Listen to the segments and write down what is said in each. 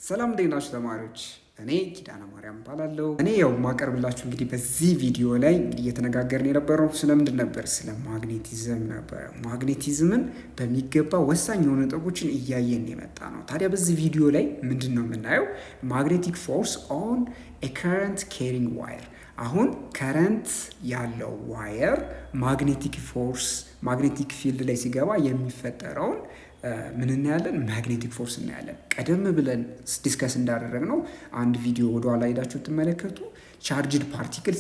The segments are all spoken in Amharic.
ሰላም እንዴት ናችሁ ተማሪዎች? እኔ ኪዳነ ማርያም እባላለሁ። እኔ የማቀርብላችሁ እንግዲህ በዚህ ቪዲዮ ላይ እየተነጋገርን የነበረው ስለምንድን ነበር? ስለ ማግኔቲዝም ነበር። ማግኔቲዝምን በሚገባ ወሳኝ የሆኑ ነጥቦችን እያየን የመጣ ነው። ታዲያ በዚህ ቪዲዮ ላይ ምንድን ነው የምናየው? ማግኔቲክ ፎርስ ኦን ኤ ከረንት ካሪንግ ዋየር። አሁን ከረንት ያለው ዋየር ማግኔቲክ ፎርስ ማግኔቲክ ፊልድ ላይ ሲገባ የሚፈጠረውን ምን እናያለን? ማግኔቲክ ፎርስ እናያለን። ቀደም ብለን ዲስከስ እንዳደረግነው አንድ ቪዲዮ ወደኋላ ሄዳችሁ ትመለከቱ። ቻርጅድ ፓርቲክል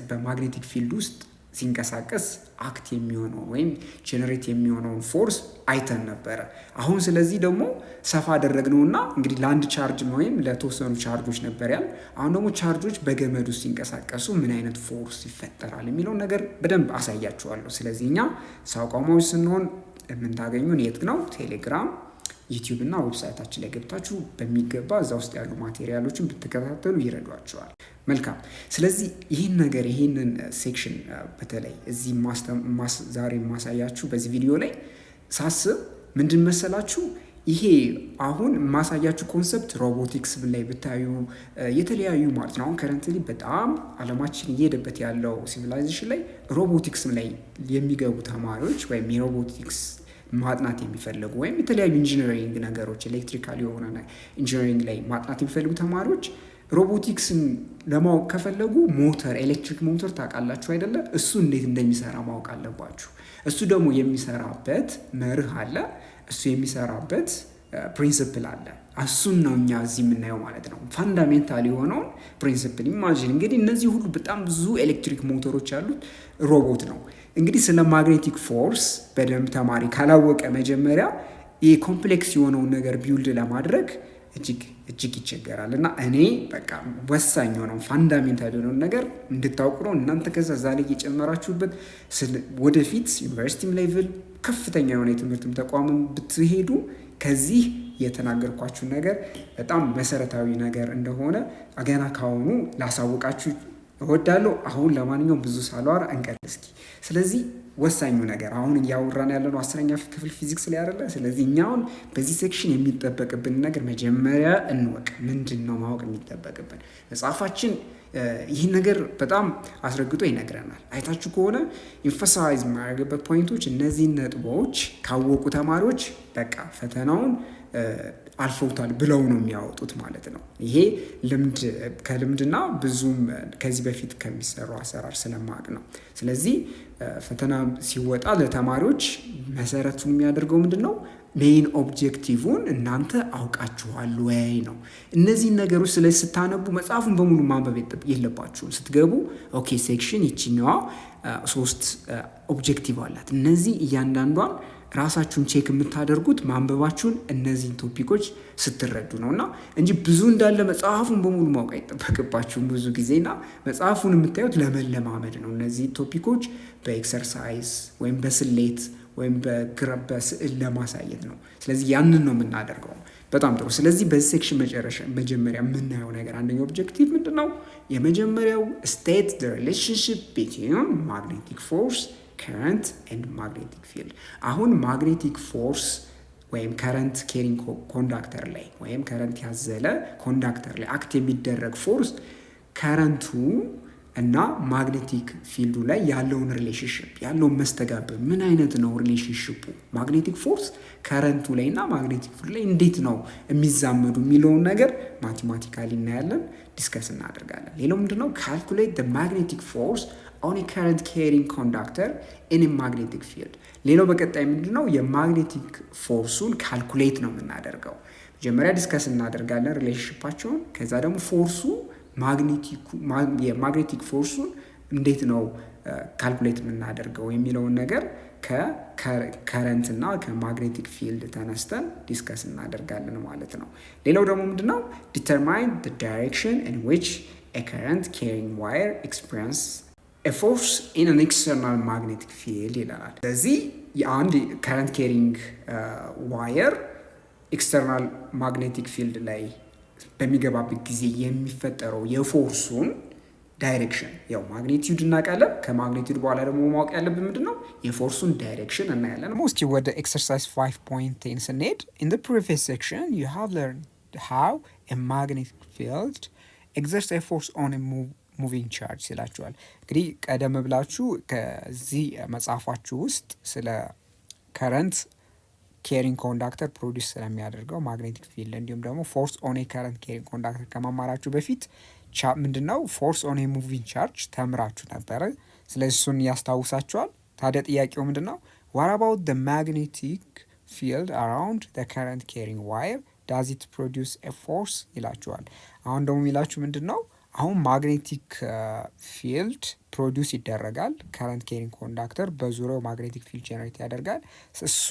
በማግኔቲክ ፊልድ ውስጥ ሲንቀሳቀስ አክት የሚሆነውን ወይም ጄኔሬት የሚሆነውን ፎርስ አይተን ነበረ። አሁን ስለዚህ ደግሞ ሰፋ አደረግነውና እንግዲህ ለአንድ ቻርጅ ወይም ለተወሰኑ ቻርጆች ነበር ያል። አሁን ደግሞ ቻርጆች በገመድ ውስጥ ሲንቀሳቀሱ ምን አይነት ፎርስ ይፈጠራል የሚለውን ነገር በደንብ አሳያችኋለሁ። ስለዚህ እኛ ሳቋማዎች ስንሆን የምታገኙን የት ነው? ቴሌግራም፣ ዩቲዩብ እና ዌብሳይታችን ላይ ገብታችሁ በሚገባ እዛ ውስጥ ያሉ ማቴሪያሎችን ብትከታተሉ ይረዷቸዋል። መልካም። ስለዚህ ይህንን ሴክሽን በተለይ እዚህ ዛሬ ማሳያችሁ በዚህ ቪዲዮ ላይ ሳስብ ምንድን መሰላችሁ? ይሄ አሁን ማሳያችሁ ኮንሰፕት ሮቦቲክስ ላይ ብታዩ የተለያዩ ማለት ነው። አሁን ከረንትሊ በጣም አለማችን እየሄደበት ያለው ሲቪላይዜሽን ላይ ሮቦቲክስ ላይ የሚገቡ ተማሪዎች ወይም የሮቦቲክስ ማጥናት የሚፈልጉ ወይም የተለያዩ ኢንጂነሪንግ ነገሮች ኤሌክትሪካል የሆነ ኢንጂነሪንግ ላይ ማጥናት የሚፈልጉ ተማሪዎች ሮቦቲክስን ለማወቅ ከፈለጉ ሞተር፣ ኤሌክትሪክ ሞተር ታውቃላችሁ አይደለ? እሱ እንዴት እንደሚሰራ ማወቅ አለባችሁ። እሱ ደግሞ የሚሰራበት መርህ አለ። እሱ የሚሰራበት ፕሪንሲፕል አለ። እሱን ነው እኛ እዚህ የምናየው ማለት ነው። ፋንዳሜንታል የሆነውን ፕሪንሲፕል ኢማጂን። እንግዲህ እነዚህ ሁሉ በጣም ብዙ ኤሌክትሪክ ሞተሮች ያሉት ሮቦት ነው። እንግዲህ ስለ ማግኔቲክ ፎርስ በደንብ ተማሪ ካላወቀ መጀመሪያ ይህ ኮምፕሌክስ የሆነውን ነገር ቢውልድ ለማድረግ እጅግ ይቸገራል። እና እኔ በቃ ወሳኝ የሆነውን ፋንዳሜንታል የሆነውን ነገር እንድታውቁ ነው። እናንተ ከዛ ላይ እየጨመራችሁበት ወደፊት ዩኒቨርሲቲም ሌቭል ከፍተኛ የሆነ የትምህርትም ተቋምም ብትሄዱ ከዚህ የተናገርኳችሁን ነገር በጣም መሰረታዊ ነገር እንደሆነ ገና ካሁኑ ላሳውቃችሁ እወዳለሁ። አሁን ለማንኛውም ብዙ ሳልዋር እንቀጥል እስኪ። ስለዚህ ወሳኙ ነገር አሁን እያወራን ያለነው 10ኛ ክፍል ፊዚክስ ላይ አይደለ? ስለዚህ እኛ አሁን በዚህ ሴክሽን የሚጠበቅብን ነገር መጀመሪያ እንወቅ። ምንድን ነው ማወቅ የሚጠበቅብን? መጽሐፋችን ይህን ነገር በጣም አስረግጦ ይነግረናል። አይታችሁ ከሆነ ኢንፈሳይዝ የማያደርግበት ፖይንቶች እነዚህን ነጥቦች ካወቁ ተማሪዎች በቃ ፈተናውን አልፈውታል ብለው ነው የሚያወጡት ማለት ነው። ይሄ ከልምድና ብዙም ከዚህ በፊት ከሚሰሩ አሰራር ስለማቅ ነው። ስለዚህ ፈተና ሲወጣ ለተማሪዎች መሰረቱን የሚያደርገው ምንድን ነው? ሜይን ኦብጀክቲቭን እናንተ አውቃችኋል ወይ ነው። እነዚህን ነገሮች ስለዚህ ስታነቡ መጽሐፉን በሙሉ ማንበብ የለባችሁም። ስትገቡ ኦኬ ሴክሽን ይችኛዋ 3 ኦብጀክቲቭ አላት። እነዚህ እያንዳንዷን ራሳችሁን ቼክ የምታደርጉት ማንበባችሁን እነዚህን ቶፒኮች ስትረዱ ነው እና እንጂ ብዙ እንዳለ መጽሐፉን በሙሉ ማወቅ አይጠበቅባችሁም ብዙ ጊዜና መጽሐፉን የምታዩት ለመለማመድ ነው። እነዚህ ቶፒኮች በኤክሰርሳይዝ ወይም በስሌት ወይም በስዕል ለማሳየት ነው። ስለዚህ ያንን ነው የምናደርገው። በጣም ጥሩ። ስለዚህ በዚህ ሴክሽን መጀመሪያ የምናየው ነገር አንደኛው ኦብጀክቲቭ ምንድን ነው? የመጀመሪያው ስቴት ዘ ሪሌሽንሺፕ ቢትዊን ማግኔቲክ ፎርስ ከረንት ኤንድ ማግኔቲክ ፊልድ። አሁን ማግኔቲክ ፎርስ ወይም ከረንት ኬሪንግ ኮንዳክተር ላይ ወይም ከረንት ያዘለ ኮንዳክተር ላይ አክት የሚደረግ ፎርስ ከረንቱ እና ማግኔቲክ ፊልዱ ላይ ያለውን ሪሌሽንሽፕ ያለውን መስተጋብር ምን አይነት ነው ሪሌሽንሽፑ? ማግኔቲክ ፎርስ ከረንቱ ላይ እና ማግኔቲክ ፊልዱ ላይ እንዴት ነው የሚዛመዱ የሚለውን ነገር ማቴማቲካሊ እናያለን፣ ዲስከስ እናደርጋለን። ሌላው ምንድነው? ካልኩሌት the magnetic force on a current carrying conductor in a magnetic field። ሌላው በቀጣይ ምንድነው? የማግኔቲክ ፎርሱን ካልኩሌት ነው የምናደርገው። መጀመሪያ ዲስከስ እናደርጋለን ሪሌሽንሽፓቸውን፣ ከዛ ደግሞ ፎርሱ የማግኔቲክ ፎርሱን እንዴት ነው ካልኩሌት የምናደርገው የሚለውን ነገር ከከረንት እና ከማግኔቲክ ፊልድ ተነስተን ዲስከስ እናደርጋለን ማለት ነው። ሌላው ደግሞ ምንድነው? ዲተርማይን the direction in which a current carrying wire experience a force in an external magnetic field ይላል። ስለዚህ የአንድ ከረንት ኬሪንግ ዋየር ኤክስተርናል ማግኔቲክ ፊልድ ላይ በሚገባበት ጊዜ የሚፈጠረው የፎርሱን ዳይሬክሽን ያው ማግኒቲዩድ እናውቃለን። ከማግኒቲዩድ በኋላ ደግሞ ማወቅ ያለብን ምንድን ነው? የፎርሱን ዳይሬክሽን እናያለን። እስኪ ወደ ኤክሰርሳይዝ 5.10 ስንሄድ in the previous section you have learned how a magnetic field exerts a force on a moving charge ይላችኋል። እንግዲህ ቀደም ብላችሁ ከዚህ መጽሐፋችሁ ውስጥ ስለ ከረንት ኬሪንግ ኮንዳክተር ፕሮዲስ ስለሚያደርገው ማግኔቲክ ፊልድ እንዲሁም ደግሞ ፎርስ ኦን ኤ ከረንት ኬሪንግ ኮንዳክተር ከመማራችሁ በፊት ምንድነው ፎርስ ኦን ኤ ሙቪንግ ቻርጅ ተምራችሁ ነበረ። ስለዚህ እሱን ያስታውሳችኋል። ታዲያ ጥያቄው ምንድነው? what about the magnetic field around the current carrying wire does it produce a force ይላችኋል። አሁን ደግሞ የሚላችሁ ምንድነው? አሁን ማግኔቲክ ፊልድ ፕሮዲውስ ይደረጋል። ከረንት ኬሪንግ ኮንዳክተር በዙሪያው ማግኔቲክ ፊልድ ጀነሬት ያደርጋል። እሱ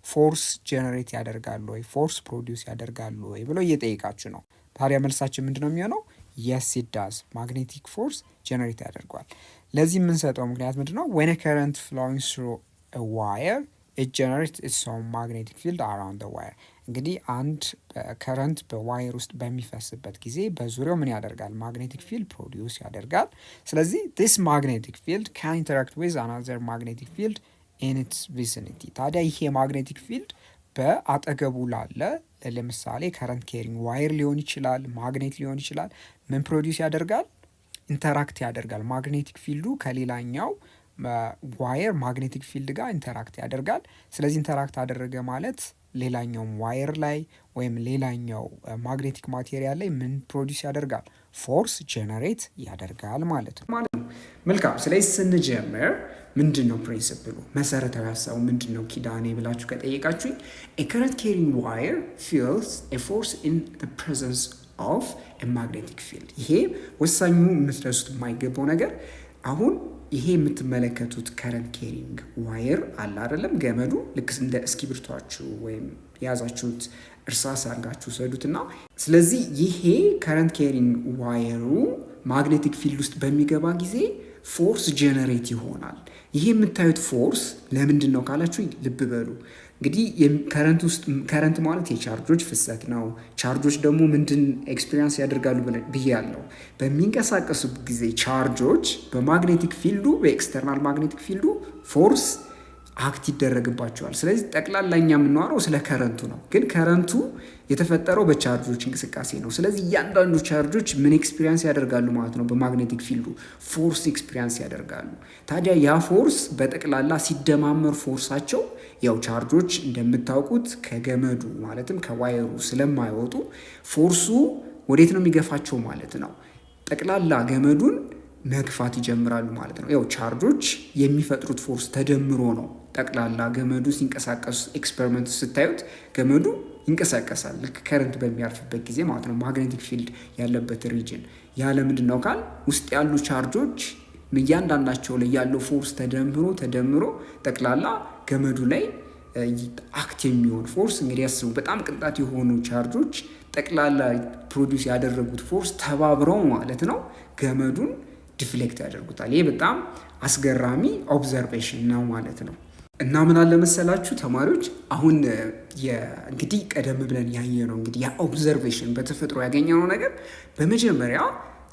ፎርስ ጀነሬት ያደርጋሉ ወይ ፎርስ ፕሮዲውስ ያደርጋሉ ወይ ብሎ እየጠየቃችሁ ነው። ታዲያ መልሳችን ምንድነው የሚሆነው? የስ ኢት ዳዝ ማግኔቲክ ፎርስ ጀነሬት ያደርጓል። ለዚህ የምንሰጠው ምክንያት ምንድነው? when a current flowing through a wire it generates its own magnetic field around the wire እንግዲህ አንድ ከረንት በዋየር ውስጥ በሚፈስበት ጊዜ በዙሪያው ምን ያደርጋል? ማግኔቲክ ፊልድ ፕሮዲውስ ያደርጋል። ስለዚህ this magnetic field can interact with another magnetic field in its vicinity ታዲያ ይሄ ማግኔቲክ ፊልድ በአጠገቡ ላለ ለምሳሌ ከረንት ኬሪንግ ዋየር ሊሆን ይችላል፣ ማግኔት ሊሆን ይችላል፣ ምን ፕሮዲውስ ያደርጋል? ኢንተራክት ያደርጋል። ማግኔቲክ ፊልዱ ከሌላኛው ዋየር ማግኔቲክ ፊልድ ጋር ኢንተራክት ያደርጋል። ስለዚህ ኢንተራክት አደረገ ማለት ሌላኛው ዋየር ላይ ወይም ሌላኛው ማግኔቲክ ማቴሪያል ላይ ምን ፕሮዲውስ ያደርጋል? ፎርስ ጀነሬት ያደርጋል ማለት ነው። መልካም። ስለዚህ ስንጀምር ምንድን ነው ፕሪንሲፕሉ? መሰረታዊ ሀሳቡ ምንድን ነው ኪዳኔ ብላችሁ ከጠየቃችሁኝ a current carrying wire feels a force in the presence of a magnetic field። ይሄ ወሳኙ የምትረሱት የማይገባው ነገር አሁን ይሄ የምትመለከቱት ከረንት ኬሪንግ ዋየር አለ አይደለም? ገመዱ ልክ እንደ እስክሪብቷችሁ ወይም የያዛችሁት እርሳስ አድርጋችሁ ሰዱትና ስለዚህ ይሄ ከረንት ኬሪንግ ዋየሩ ማግኔቲክ ፊልድ ውስጥ በሚገባ ጊዜ ፎርስ ጀነሬት ይሆናል። ይሄ የምታዩት ፎርስ ለምንድን ነው ካላችሁ ልብ በሉ። እንግዲህ ከረንት ማለት የቻርጆች ፍሰት ነው። ቻርጆች ደግሞ ምንድን ኤክስፒሪየንስ ያደርጋሉ ብያለሁ። በሚንቀሳቀሱ ጊዜ ቻርጆች በማግኔቲክ ፊልዱ በኤክስተርናል ማግኔቲክ ፊልዱ ፎርስ አክት ይደረግባቸዋል። ስለዚህ ጠቅላላ እኛ የምናወራው ስለ ከረንቱ ነው። ግን ከረንቱ የተፈጠረው በቻርጆች እንቅስቃሴ ነው። ስለዚህ እያንዳንዱ ቻርጆች ምን ኤክስፒሪየንስ ያደርጋሉ ማለት ነው? በማግኔቲክ ፊልዱ ፎርስ ኤክስፒሪየንስ ያደርጋሉ። ታዲያ ያ ፎርስ በጠቅላላ ሲደማመር ፎርሳቸው ያው ቻርጆች እንደምታውቁት ከገመዱ ማለትም ከዋየሩ ስለማይወጡ ፎርሱ ወዴት ነው የሚገፋቸው ማለት ነው? ጠቅላላ ገመዱን መግፋት ይጀምራሉ ማለት ነው። ያው ቻርጆች የሚፈጥሩት ፎርስ ተደምሮ ነው ጠቅላላ ገመዱ ሲንቀሳቀሱ ኤክስፐሪመንት ስታዩት ገመዱ ይንቀሳቀሳል ልክ ከረንት በሚያርፍበት ጊዜ ማለት ነው። ማግኔቲክ ፊልድ ያለበት ሪጅን ያለ ምንድን ነው ካል ውስጥ ያሉ ቻርጆች እያንዳንዳቸው ላይ ያለው ፎርስ ተደምሮ ጠቅላላ ገመዱ ላይ አክት የሚሆን ፎርስ እንግዲህ ያስቡ። በጣም ቅንጣት የሆኑ ቻርጆች ጠቅላላ ፕሮዲውስ ያደረጉት ፎርስ ተባብረው ማለት ነው ገመዱን ዲፍሌክት ያደርጉታል። ይሄ በጣም አስገራሚ ኦብዘርቬሽን ነው ማለት ነው። እና ምን አለ መሰላችሁ ተማሪዎች፣ አሁን እንግዲህ ቀደም ብለን ያየነው እንግዲህ ያ ኦብዘርቬሽን በተፈጥሮ ያገኘነው ነገር በመጀመሪያ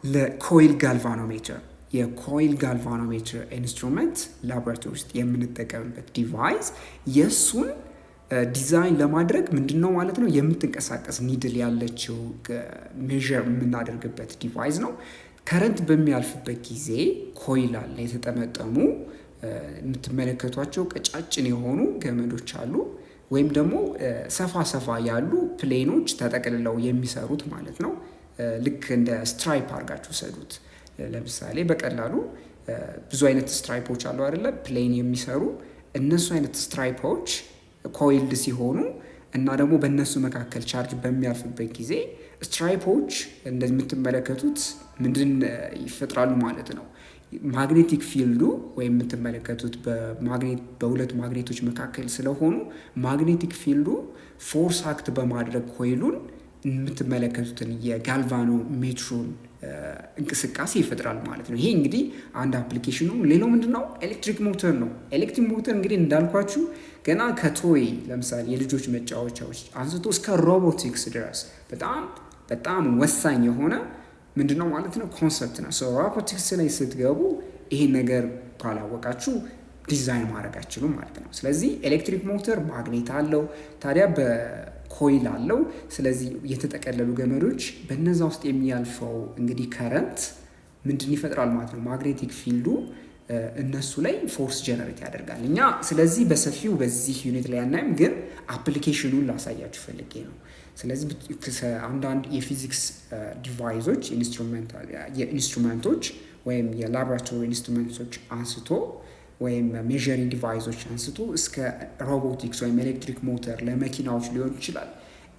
ለኮይል ጋልቫኖሜትር የኮይል ጋልቫኖሜትር ኢንስትሩመንት ላቦራቶሪ ውስጥ የምንጠቀምበት ዲቫይስ የእሱን ዲዛይን ለማድረግ ምንድነው ማለት ነው የምትንቀሳቀስ ኒድል ያለችው ሜዥር የምናደርግበት ዲቫይስ ነው። ከረንት በሚያልፍበት ጊዜ ኮይል አለ የተጠመጠሙ የምትመለከቷቸው ቀጫጭን የሆኑ ገመዶች አሉ፣ ወይም ደግሞ ሰፋ ያሉ ፕሌኖች ተጠቅልለው የሚሰሩት ማለት ነው። ልክ እንደ ስትራይፕ አድርጋችሁ ሰዱት። ለምሳሌ በቀላሉ ብዙ አይነት ስትራይፖች አሉ አይደለ? ፕሌን የሚሰሩ እነሱ አይነት ስትራይፖች ኮይልድ ሲሆኑ እና ደግሞ በእነሱ መካከል ቻርጅ በሚያልፍበት ጊዜ ስትራይፖች እንደምትመለከቱት ምንድን ይፈጥራሉ ማለት ነው። ማግኔቲክ ፊልዱ ወይም የምትመለከቱት በሁለት ማግኔቶች መካከል ስለሆኑ ማግኔቲክ ፊልዱ ፎርስ አክት በማድረግ ኮይሉን የምትመለከቱትን የጋልቫኖሜትሩን እንቅስቃሴ ይፈጥራል ማለት ነው። ይሄ እንግዲህ አንድ አፕሊኬሽን ነው። ሌላው ምንድነው? ኤሌክትሪክ ሞተር ነው። ኤሌክትሪክ ሞተር እንግዲህ እንዳልኳችሁ ገና ከቶይ ለምሳሌ የልጆች መጫወቻዎች አንስቶ እስከ ሮቦቲክስ ድረስ በጣም ወሳኝ የሆነ ምንድነው ማለት ነው ኮንሰፕት ነው። ሮቦቲክስ ላይ ስትገቡ ይሄን ነገር ካላወቃችሁ ዲዛይን ማድረግ አትችሉም ማለት ነው። ስለዚህ ኤሌክትሪክ ሞተር ማግኔት አለው። ታዲያ ኮይል አለው። ስለዚህ የተጠቀለሉ ገመዶች በነዛ ውስጥ የሚያልፈው እንግዲህ ከረንት ምንድን ይፈጥራል ማለት ነው? ማግኔቲክ ፊልዱ እነሱ ላይ ፎርስ ጀነሬት ያደርጋል። እኛ ስለዚህ በሰፊው በዚህ ዩኒት ላይ አናይም፣ ግን አፕሊኬሽኑን ላሳያችሁ ፈልጌ ነው። ስለዚህ አንዳንድ የፊዚክስ ዲቫይሶች የኢንስትሩመንቶች ወይም የላቦራቶሪ ኢንስትሩመንቶች አንስቶ ወይም ሜዠሪንግ ዲቫይሶች አንስቶ እስከ ሮቦቲክስ ወይም ኤሌክትሪክ ሞተር ለመኪናዎች ሊሆን ይችላል።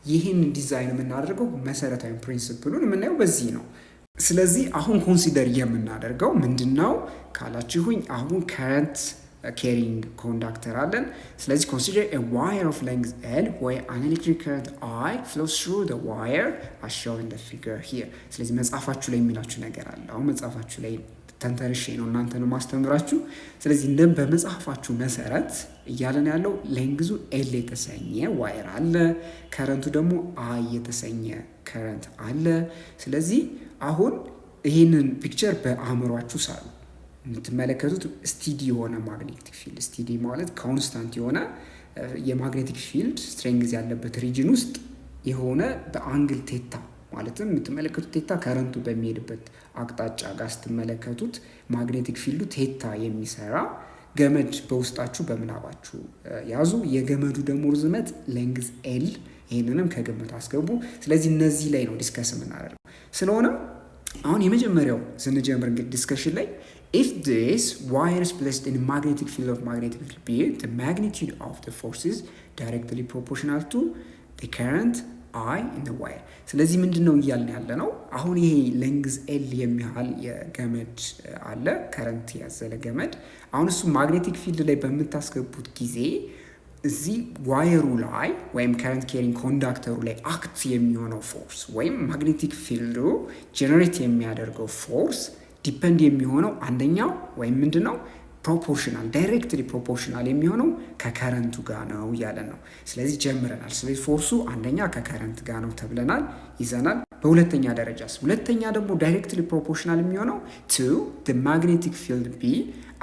ይህን ዲዛይን የምናደርገው መሰረታዊ ፕሪንሲፕሉን የምናየው በዚህ ነው። ስለዚህ አሁን ኮንሲደር የምናደርገው ምንድን ነው ካላችሁኝ፣ አሁን ከረንት carrying conductor አለን። ስለዚህ consider a wire of length L where an electric current I flows through the wire as shown in the figure here። ስለዚህ መጽሐፋችሁ ላይ የሚላችሁ ነገር አለ። አሁን መጽሐፋችሁ ላይ ተንተርሼ ነው እናንተ ነው ማስተምራችሁ። ስለዚህ እንደም በመጽሐፋችሁ መሰረት እያለን ያለው ሌንግዙ L የተሰኘ ዋየር አለ፣ ከረንቱ ደግሞ I የተሰኘ ከረንት አለ። ስለዚህ አሁን ይህንን ፒክቸር በአእምሯችሁ ሳሉ የምትመለከቱት ስቲዲ የሆነ ማግኔቲክ ፊልድ፣ ስቲዲ ማለት ኮንስታንት የሆነ የማግኔቲክ ፊልድ ስትሬንግዝ ያለበት ሪጅን ውስጥ የሆነ በአንግል ቴታ ማለትም የምትመለከቱት ቴታ ከረንቱ በሚሄድበት አቅጣጫ ጋር ስትመለከቱት ማግኔቲክ ፊልዱ ቴታ የሚሰራ ገመድ በውስጣችሁ በምናባችሁ ያዙ። የገመዱ ደግሞ ርዝመት ሌንግዝ ኤል፣ ይህንንም ከግምት አስገቡ። ስለዚህ እነዚህ ላይ ነው ዲስከስ የምናደርገው። ስለሆነም አሁን የመጀመሪያው ስንጀምር እንግዲህ ዲስከሽን ላይ if this wire is placed in a magnetic field of magnetic field B, the magnitude of the force is directly proportional to the current I in the wire። ስለዚህ ምንድነው እያልን ያለ ነው? አሁን ይሄ ሌንግዝ ኤል የሚያህል የገመድ አለ፣ ከረንት ያዘለ ገመድ። አሁን እሱ ማግኔቲክ ፊልድ ላይ በምታስገቡት ጊዜ እዚህ ዋየሩ ላይ ወይም ከረንት ኬሪንግ ኮንዳክተሩ ላይ አክት የሚሆነው ፎርስ ወይም ማግኔቲክ ፊልዱ ጀነሬት የሚያደርገው ፎርስ ዲፐንድ የሚሆነው አንደኛው ወይም ምንድነው ፕሮፖርሽናል ዳይሬክትሊ ፕሮፖርሽናል የሚሆነው ከከረንቱ ጋር ነው እያለን ነው። ስለዚህ ጀምረናል። ስለዚህ ፎርሱ አንደኛ ከከረንት ጋር ነው ተብለናል ይዘናል። በሁለተኛ ደረጃስ ሁለተኛ ደግሞ ዳይሬክትሊ ፕሮፖርሽናል የሚሆነው to the magnetic field B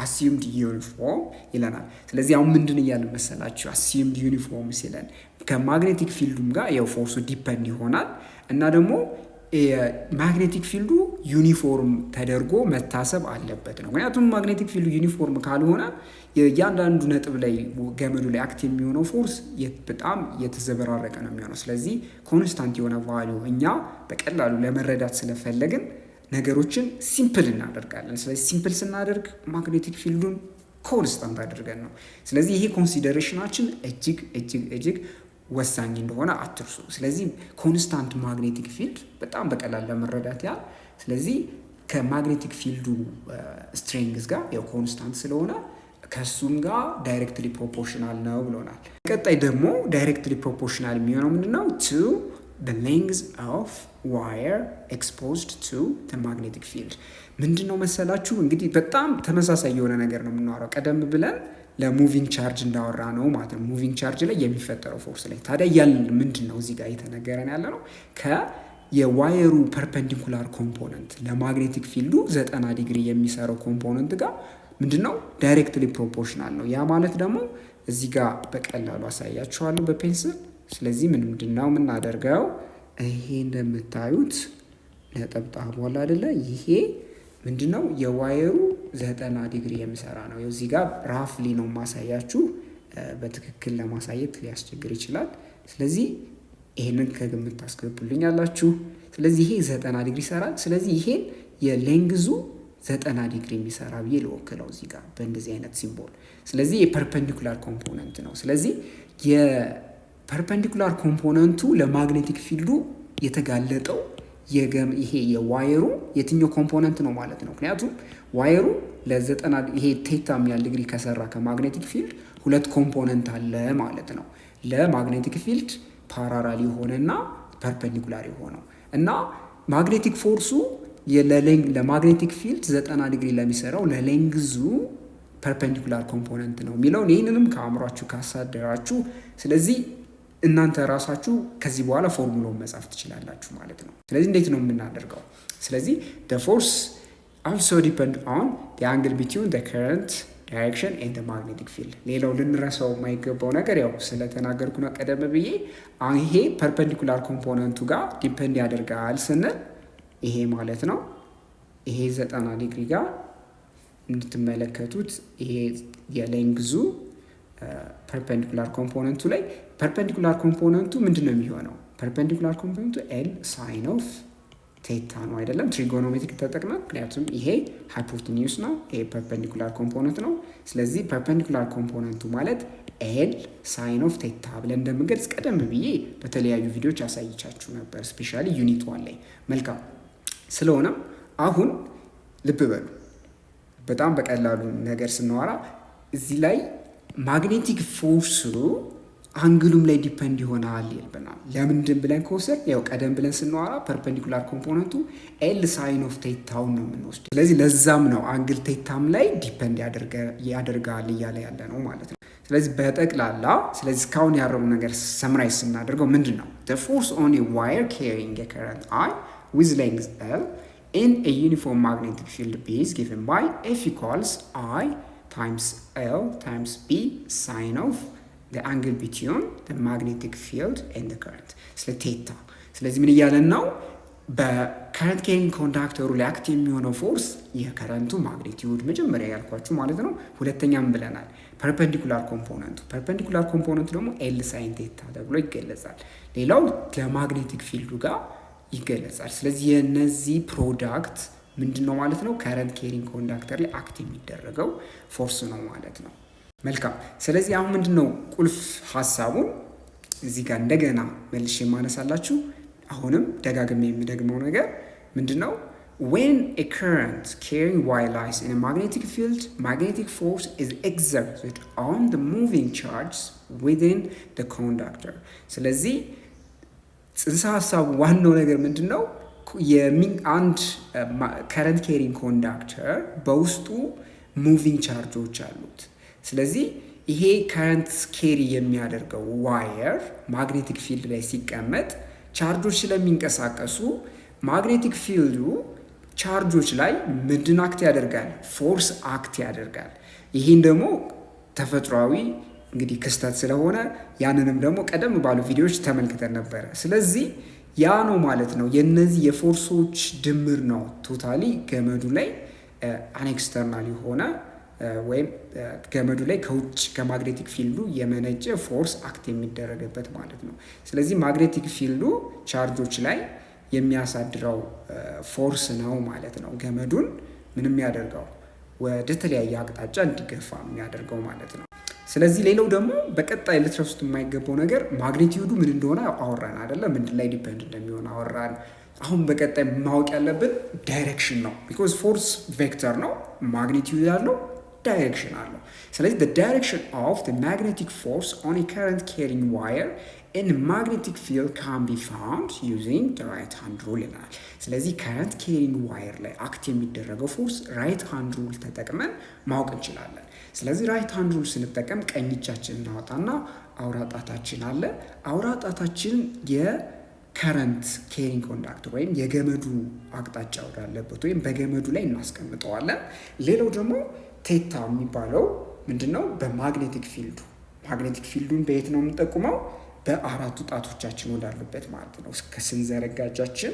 assumed uniform ይለናል። ስለዚህ አሁን ምንድን እያልን መሰላችሁ? assumed uniform ሲለን ከማግኔቲክ ፊልዱም ጋር ያው ፎርሱ ዲፐንድ ይሆናል እና ደግሞ ማግኔቲክ ፊልዱ ዩኒፎርም ተደርጎ መታሰብ አለበት ነው። ምክንያቱም ማግኔቲክ ፊልዱ ዩኒፎርም ካልሆነ እያንዳንዱ ነጥብ ላይ ገመዱ ላይ አክት የሚሆነው ፎርስ በጣም የተዘበራረቀ ነው የሚሆነው። ስለዚህ ኮንስታንት የሆነ ቫልዩ እኛ በቀላሉ ለመረዳት ስለፈለግን ነገሮችን ሲምፕል እናደርጋለን። ስለዚህ ሲምፕል ስናደርግ ማግኔቲክ ፊልዱን ኮንስታንት አድርገን ነው። ስለዚህ ይሄ ኮንሲደሬሽናችን እጅግ ወሳኝ እንደሆነ አትርሱ። ስለዚህ ኮንስታንት ማግኔቲክ ፊልድ በጣም በቀላል ለመረዳት ያህል፣ ስለዚህ ከማግኔቲክ ፊልዱ ስትሬንግዝ ጋር ያው ኮንስታንት ስለሆነ ከሱም ጋር ዳይሬክትሊ ፕሮፖርሽናል ነው ብሎናል። ቀጣይ ደግሞ ዳይሬክትሊ ፕሮፖርሽናል የሚሆነው ምንድነው? to the length of wire exposed to the magnetic field። ምንድነው መሰላችሁ እንግዲህ በጣም ተመሳሳይ የሆነ ነገር ነው የምናወራው ቀደም ብለን ለሙቪንግ ቻርጅ እንዳወራ ነው ማለት ነው። ሙቪንግ ቻርጅ ላይ የሚፈጠረው ፎርስ ላይ ታዲያ ያለን ምንድነው እዚህ ጋር የተነገረን ያለ ነው የዋየሩ ፐርፔንዲኩላር ኮምፖነንት ለማግኔቲክ ፊልዱ 90 ዲግሪ የሚሰራው ኮምፖነንት ጋር ምንድነው ዳይሬክትሊ ፕሮፖርሽናል ነው። ያ ማለት ደግሞ እዚህ ጋር በቀላሉ አሳያችኋለሁ በፔንስል። ስለዚህ ምንድነው የምናደርገው? ይሄ እንደምታዩት ነጠብጣብ ወላ አይደለ? ይሄ ምንድነው የዋየሩ 90 ዲግሪ የሚሰራ ነው። እዚህ ጋር ራፍሊ ነው ማሳያችሁ፣ በትክክል ለማሳየት ሊያስቸግር ይችላል። ስለዚህ ይሄንን ከግምት ታስገቡልኝ ያላችሁ። ስለዚህ ይሄ 90 ዲግሪ ይሰራል። ስለዚህ ይሄን የሌንግዙ 90 ዲግሪ የሚሰራ ብዬ ልወክለው እዚህ ጋር በእንደዚህ አይነት ሲምቦል። ስለዚህ የፐርፔንዲኩላር ኮምፖነንት ነው። ስለዚህ የፐርፔንዲኩላር ኮምፖነንቱ ለማግኔቲክ ፊልዱ የተጋለጠው ይሄ የዋየሩ የትኛው ኮምፖነንት ነው ማለት ነው። ምክንያቱም ዋየሩ ለ90 ይሄ ቴታ የሚያህል ዲግሪ ከሰራ ከማግኔቲክ ፊልድ ሁለት ኮምፖነንት አለ ማለት ነው። ለማግኔቲክ ፊልድ ፓራራል የሆነና ፐርፔንዲኩላር የሆነው እና ማግኔቲክ ፎርሱ ለማግኔቲክ ፊልድ 90 ዲግሪ ለሚሰራው ለሌንግዙ ፐርፔንዲኩላር ኮምፖነንት ነው የሚለውን ይህንንም ከአእምሯችሁ ካሳደራችሁ ስለዚህ እናንተ ራሳችሁ ከዚህ በኋላ ፎርሙላውን መጻፍ ትችላላችሁ ማለት ነው። ስለዚህ እንዴት ነው የምናደርገው? ስለዚህ the force also depend on the angle between the current ዳይሬክሽን ኤንድ ማግኔቲክ ፊልድ። ሌላው ልንረሳው የማይገባው ነገር ያው ስለተናገርኩ ነው ቀደም ብዬ፣ ይሄ ፐርፐንዲኩላር ኮምፖነንቱ ጋር ዲፔንድ ያደርጋል ስንል ይሄ ማለት ነው። ይሄ 90 ዲግሪ ጋር እንድትመለከቱት ይሄ የሌንግዙ ፐርፐንዲኩላር ኮምፖነንቱ ላይ ፐርፐንዲኩላር ኮምፖነንቱ ምንድን ነው የሚሆነው? ፐርፐንዲኩላር ኮምፖነንቱ ኤል ሳይን ኦፍ ቴታ ነው አይደለም? ትሪጎኖሜትሪክ ተጠቅመን፣ ምክንያቱም ይሄ ሃይፖቴኒዩስ ነው፣ ይሄ ፐርፐንዲኩላር ኮምፖነንት ነው። ስለዚህ ፐርፐንዲኩላር ኮምፖነንቱ ማለት ኤል ሳይን ኦፍ ቴታ ብለን እንደምንገልጽ ቀደም ብዬ በተለያዩ ቪዲዮዎች ያሳይቻችሁ ነበር፣ ስፔሻሊ ዩኒት 1 ላይ። መልካም። ስለሆነም አሁን ልብ በሉ፣ በጣም በቀላሉ ነገር ስናወራ እዚህ ላይ ማግኔቲክ ፎርሱ አንግሉም ላይ ዲፐንድ ይሆናል ይልብናል። ለምንድን ብለን ከወሰድ ያው ቀደም ብለን ስናወራ ፐርፐንዲኩላር ኮምፖነንቱ ኤል ሳይን ኦፍ ቴታውን ነው የምንወስድ። ስለዚህ ለዛም ነው አንግል ቴታም ላይ ዲፐንድ ያደርጋል እያለ ያለ ነው ማለት ነው። ስለዚህ በጠቅላላ ስለዚህ እስካሁን ያረቡ ነገር ሰምራይዝ ስናደርገው ምንድን ነው? the force on a wire carrying a current I with length L in a uniform magnetic field B is given by F equals I times L times B sine of the angle between the magnetic field and the current ስለ ቴታ። ስለዚህ ምን እያለን ነው? በከረንት ኬሪንግ ኮንዳክተሩ ላይ አክት የሚሆነው ፎርስ የከረንቱ ማግኒቲዩድ መጀመሪያ ያልኳችሁ ማለት ነው። ሁለተኛም ብለናል ፐርፐንዲኩላር ኮምፖነንቱ። ፐርፐንዲኩላር ኮምፖነንቱ ደግሞ ኤል ሳይን ቴታ ተብሎ ይገለጻል። ሌላው ከማግኔቲክ ፊልዱ ጋር ይገለጻል። ስለዚህ የነዚህ ፕሮዳክት ምንድን ነው ማለት ነው? ከረንት ኬሪንግ ኮንዳክተር ላይ አክት የሚደረገው ፎርስ ነው ማለት ነው። መልካም። ስለዚህ አሁን ምንድን ነው ቁልፍ ሀሳቡን እዚህ ጋር እንደገና መልሼ የማነሳላችሁ፣ አሁንም ደጋግሜ የሚደግመው ነገር ምንድን ነው? when a current carrying wire lies in a magnetic field, magnetic force is exerted on the moving charges within the conductor። ስለዚህ ጽንሰ ሀሳቡ ዋናው ነገር ምንድን ነው? አንድ ከረንት ኬሪንግ ኮንዳክተር በውስጡ ሙቪንግ ቻርጆች አሉት። ስለዚህ ይሄ ከረንት ኬሪ የሚያደርገው ዋየር ማግኔቲክ ፊልድ ላይ ሲቀመጥ ቻርጆች ስለሚንቀሳቀሱ ማግኔቲክ ፊልዱ ቻርጆች ላይ ምንድን አክት ያደርጋል? ፎርስ አክት ያደርጋል። ይህን ደግሞ ተፈጥሯዊ እንግዲህ ክስተት ስለሆነ ያንንም ደግሞ ቀደም ባሉ ቪዲዮዎች ተመልክተን ነበረ። ስለዚህ ያ ነው ማለት ነው የነዚህ የፎርሶች ድምር ነው ቶታሊ ገመዱ ላይ አንኤክስተርናል የሆነ ወይም ገመዱ ላይ ከውጭ ከማግኔቲክ ፊልዱ የመነጨ ፎርስ አክት የሚደረግበት ማለት ነው። ስለዚህ ማግኔቲክ ፊልዱ ቻርጆች ላይ የሚያሳድረው ፎርስ ነው ማለት ነው ገመዱን ምንም ያደርገው ወደ ተለያየ አቅጣጫ እንዲገፋ የሚያደርገው ማለት ነው። ስለዚህ ሌላው ደግሞ በቀጣይ ልትረሱት የማይገባው ነገር ማግኒቲዩዱ ምን እንደሆነ አወራን አይደለም? ምንድን ላይ ዲፔንድ እንደሚሆን አወራን። አሁን በቀጣይ ማወቅ ያለብን ዳይሬክሽን ነው። ቢኮዝ ፎርስ ቬክተር ነው፣ ማግኒቲዩድ ያለው ዳይሬክሽን አለው። ስለዚህ the direction of the magnetic force on a current carrying wire in a magnetic field can be found using the right hand rule ይላል። ስለዚህ current carrying wire ላይ አክት የሚደረገው ፎርስ right hand rule ተጠቅመን ማወቅ እንችላለን። ስለዚህ right hand rule ስንጠቀም ቀኝ እጃችንን እናወጣና አውራ ጣታችን አለ። አውራ ጣታችን የከረንት ኬሪንግ ኮንዳክተር ወይም የገመዱ አቅጣጫ ወዳለበት ወይም በገመዱ ላይ እናስቀምጠዋለን። ሌላው ደግሞ ቴታ የሚባለው ምንድነው? በማግኔቲክ ፊልዱ ማግኔቲክ ፊልዱን በየት ነው የምንጠቁመው? በአራቱ ጣቶቻችን ወዳሉበት ማለት ነው። ከስንዘረጋ እጃችን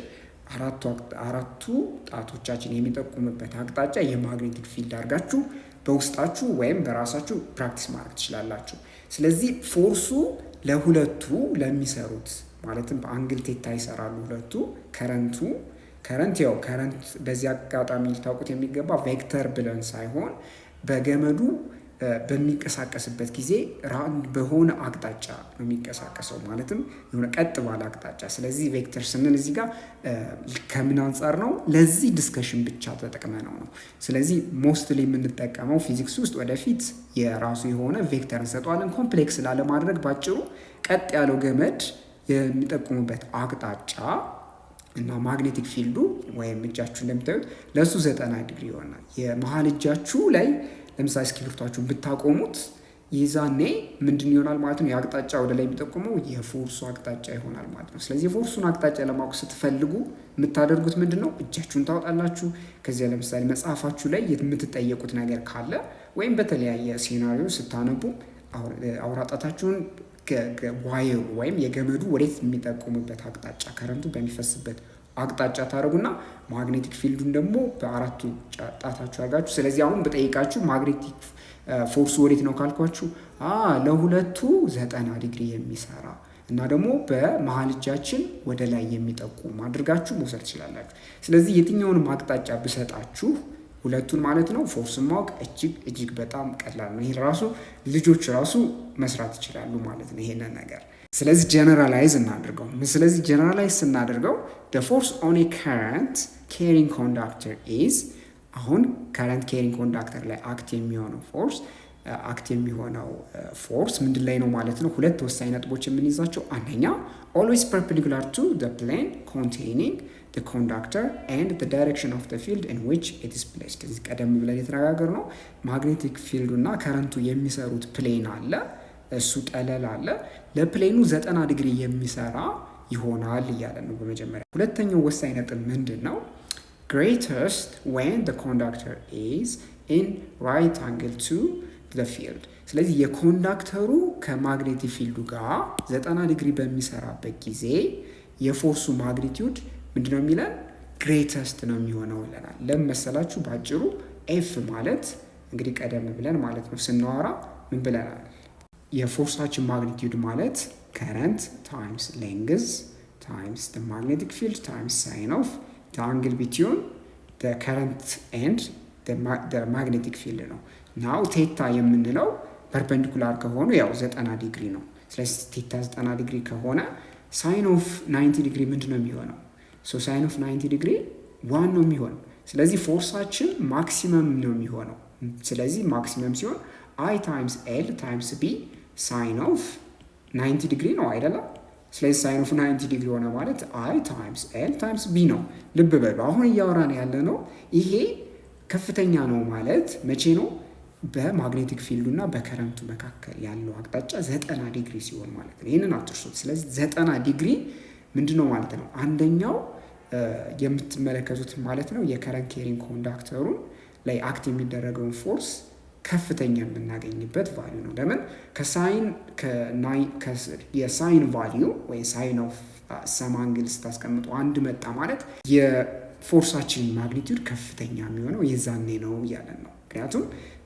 አራቱ ጣቶቻችን የሚጠቁምበት አቅጣጫ የማግኔቲክ ፊልድ አድርጋችሁ በውስጣችሁ ወይም በራሳችሁ ፕራክቲስ ማድረግ ትችላላችሁ። ስለዚህ ፎርሱ ለሁለቱ ለሚሰሩት ማለትም በአንግል ቴታ ይሰራሉ ሁለቱ። ከረንት በዚህ አጋጣሚ ልታውቁት የሚገባ ቬክተር ብለን ሳይሆን በገመዱ በሚንቀሳቀስበት ጊዜ በሆነ አቅጣጫ ነው የሚንቀሳቀሰው፣ ማለትም የሆነ ቀጥ ባለ አቅጣጫ። ስለዚህ ቬክተር ስንል እዚህ ጋር ከምን አንጻር ነው? ለዚህ ዲስከሽን ብቻ ተጠቅመ ነው። ስለዚህ ሞስትሊ የምንጠቀመው ፊዚክስ ውስጥ ወደፊት የራሱ የሆነ ቬክተር እንሰጠዋለን። ኮምፕሌክስ ላለማድረግ ባጭሩ ቀጥ ያለው ገመድ የሚጠቁሙበት አቅጣጫ እና ማግኔቲክ ፊልዱ ወይም እጃችሁ እንደምታዩት ለሱ 90 ዲግሪ ይሆናል። የመሀል እጃችሁ ላይ ለምሳሌ እስክሪብቷችሁን ብታቆሙት ይዛኔ ምንድን ይሆናል ማለት ነው? የአቅጣጫ ወደ ላይ የሚጠቁመው የፎርሱ አቅጣጫ ይሆናል ማለት ነው። ስለዚህ የፎርሱን አቅጣጫ ለማወቅ ስትፈልጉ የምታደርጉት ምንድን ነው? እጃችሁን ታወጣላችሁ። ከዚያ ለምሳሌ መጽሐፋችሁ ላይ የምትጠየቁት ነገር ካለ ወይም በተለያየ ሲናሪዮ ስታነቡ አውራጣታችሁን ዋየሩ ወይም የገመዱ ወዴት የሚጠቁምበት አቅጣጫ ከረንቱ በሚፈስበት አቅጣጫ ታደርጉና ማግኔቲክ ፊልዱን ደግሞ በአራቱ ጣታችሁ አድርጋችሁ። ስለዚህ አሁን በጠይቃችሁ ማግኔቲክ ፎርሱ ወዴት ነው ካልኳችሁ ለሁለቱ 90 ዲግሪ የሚሰራ እና ደግሞ በመሀል እጃችን ወደ ላይ የሚጠቁም አድርጋችሁ መውሰድ ትችላላችሁ። ስለዚህ የትኛውንም አቅጣጫ ብሰጣችሁ ሁለቱን ማለት ነው ፎርስን ማወቅ እጅግ በጣም ቀላል ነው። ይሄ ራሱ ልጆች ራሱ መስራት ይችላሉ ማለት ነው ይሄንን ነገር። ስለዚህ ጀነራላይዝ እናድርገው። ስለዚህ ጀነራላይዝ ስናደርገው the force on a current carrying conductor is አሁን current carrying conductor ላይ አክት የሚሆነው ፎርስ ምንድን ላይ ነው ማለት ነው? ሁለት ወሳኝ ነጥቦች የምንይዛቸው፣ አንደኛ always perpendicular to the plane containing the conductor and the direction of the field in which it is placed። እዚህ ቀደም ብለን የተነጋገር ነው ማግኔቲክ ፊልዱ እና ከረንቱ የሚሰሩት ፕሌን አለ፣ እሱ ጠለል አለ። ለፕሌኑ 90 ዲግሪ የሚሰራ ይሆናል እያለን ነው በመጀመሪያ። ሁለተኛው ወሳኝ ነጥብ ምንድን ነው? greatest when the conductor is in right angle to the field። ስለዚህ የኮንዳክተሩ ከማግኔቲክ ፊልዱ ጋር 90 ዲግሪ በሚሰራበት ጊዜ የፎርሱ ማግኒቲዩድ ምንድነው የሚለን? ግሬተስት ነው የሚሆነው ይለናል። ለምን መሰላችሁ? ባጭሩ ኤፍ ማለት እንግዲህ ቀደም ብለን ማለት ነው ስናወራ ምን ብለናል? የፎርሳችን ማግኒቲዩድ ማለት ከረንት ታይምስ ሌንግዝ ታይምስ the magnetic field times sin of the angle between the current and the magnetic field ነው። ናው ቴታ የምንለው ፐርፔንዲኩላር ከሆኑ ያው 90 ዲግሪ ነው። ስለዚህ ቴታ 90 ዲግሪ ከሆነ ሳይን ኦፍ 90 ዲግሪ ምንድነው የሚሆነው? ሶ ሳይን ኦፍ 90 ዲግሪ 1 ነው የሚሆነው። ስለዚህ ፎርሳችን ማክሲመም ነው የሚሆነው። ስለዚህ ማክሲመም ሲሆን አይ ታይምስ ኤል ታይምስ ቢ ሳይን ኦፍ 90 ዲግሪ ነው አይደለም? ስለዚህ ሳይን ኦፍ 90 ዲግሪ ሆነ ማለት አይ ታይምስ ኤል ታይምስ ቢ ነው። ልብ በሉ አሁን እያወራን ያለ ነው ይሄ ከፍተኛ ነው ማለት መቼ ነው? በማግኔቲክ ፊልዱ እና በከረንቱ መካከል ያለው አቅጣጫ 90 ዲግሪ ሲሆን ማለት ነው። ይህንን አትርሱት። ስለዚህ 90 ዲግሪ ምንድነው ማለት ነው? አንደኛው የምትመለከቱት ማለት ነው የከረንት ኬሪንግ ኮንዳክተሩን ላይ አክት የሚደረገውን ፎርስ ከፍተኛ የምናገኝበት ቫልዩ ነው። ለምን? የሳይን ቫልዩ ወይ ሳይን ኦፍ ሰም አንግል ስታስቀምጡ አንድ መጣ ማለት የፎርሳችን ማግኒቲዩድ ከፍተኛ የሚሆነው የዛኔ ነው እያለን ነው። ምክንያቱም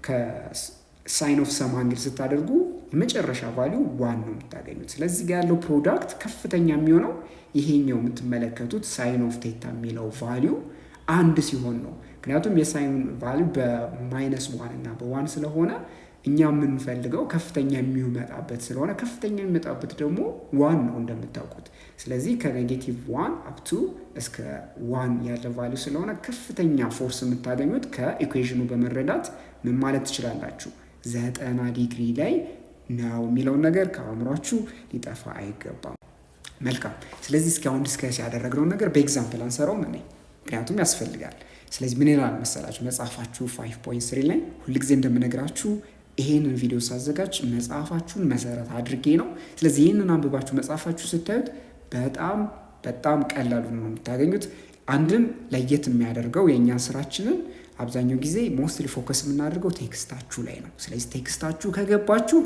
ከሳይን ኦፍ ሰም አንግል ስታደርጉ የመጨረሻ ቫልዩ 1 ነው የምታገኙት። ስለዚህ ጋር ያለው ፕሮዳክት ከፍተኛ የሚሆነው ይሄኛው የምትመለከቱት ሳይን ኦፍ ቴታ የሚለው ቫልዩ 1 ሲሆን ነው። ምክንያቱም የሳይን ቫልዩ በ-1 እና በ1 ስለሆነ እኛ የምንፈልገው ከፍተኛ የሚመጣበት ስለሆነ ከፍተኛ የሚመጣበት ደግሞ 1 ነው እንደምታውቁት። ስለዚህ ከኔጌቲቭ 1 አፕ ቱ እስከ 1 ያለ ቫልዩ ስለሆነ ከፍተኛ ፎርስ የምታገኙት ከኢኩዌሽኑ በመረዳት ምን ማለት ትችላላችሁ? 90 ዲግሪ ላይ ነው የሚለውን ነገር ከአእምሯችሁ ሊጠፋ አይገባም። መልካም። ስለዚህ እስካሁን ዲስከስ ያደረግነውን ነገር በኤግዛምፕል አንሰራውም እኔ ምክንያቱም ያስፈልጋል። ስለዚህ ምን ይላል መሰላችሁ? መጽሐፋችሁ 5.3 ላይ ሁልጊዜ እንደምነግራችሁ ይሄንን ቪዲዮ ሳዘጋጅ መጽሐፋችሁን መሰረት አድርጌ ነው። ስለዚህ ይህንን አንብባችሁ መጽሐፋችሁ ስታዩት በጣም ቀላሉ ነው የምታገኙት። አንድም ለየት የሚያደርገው የእኛን ስራችንን አብዛኛው ጊዜ ሞስትሊ ፎከስ የምናደርገው ቴክስታችሁ ላይ ነው። ስለዚህ ቴክስታችሁ ከገባችሁ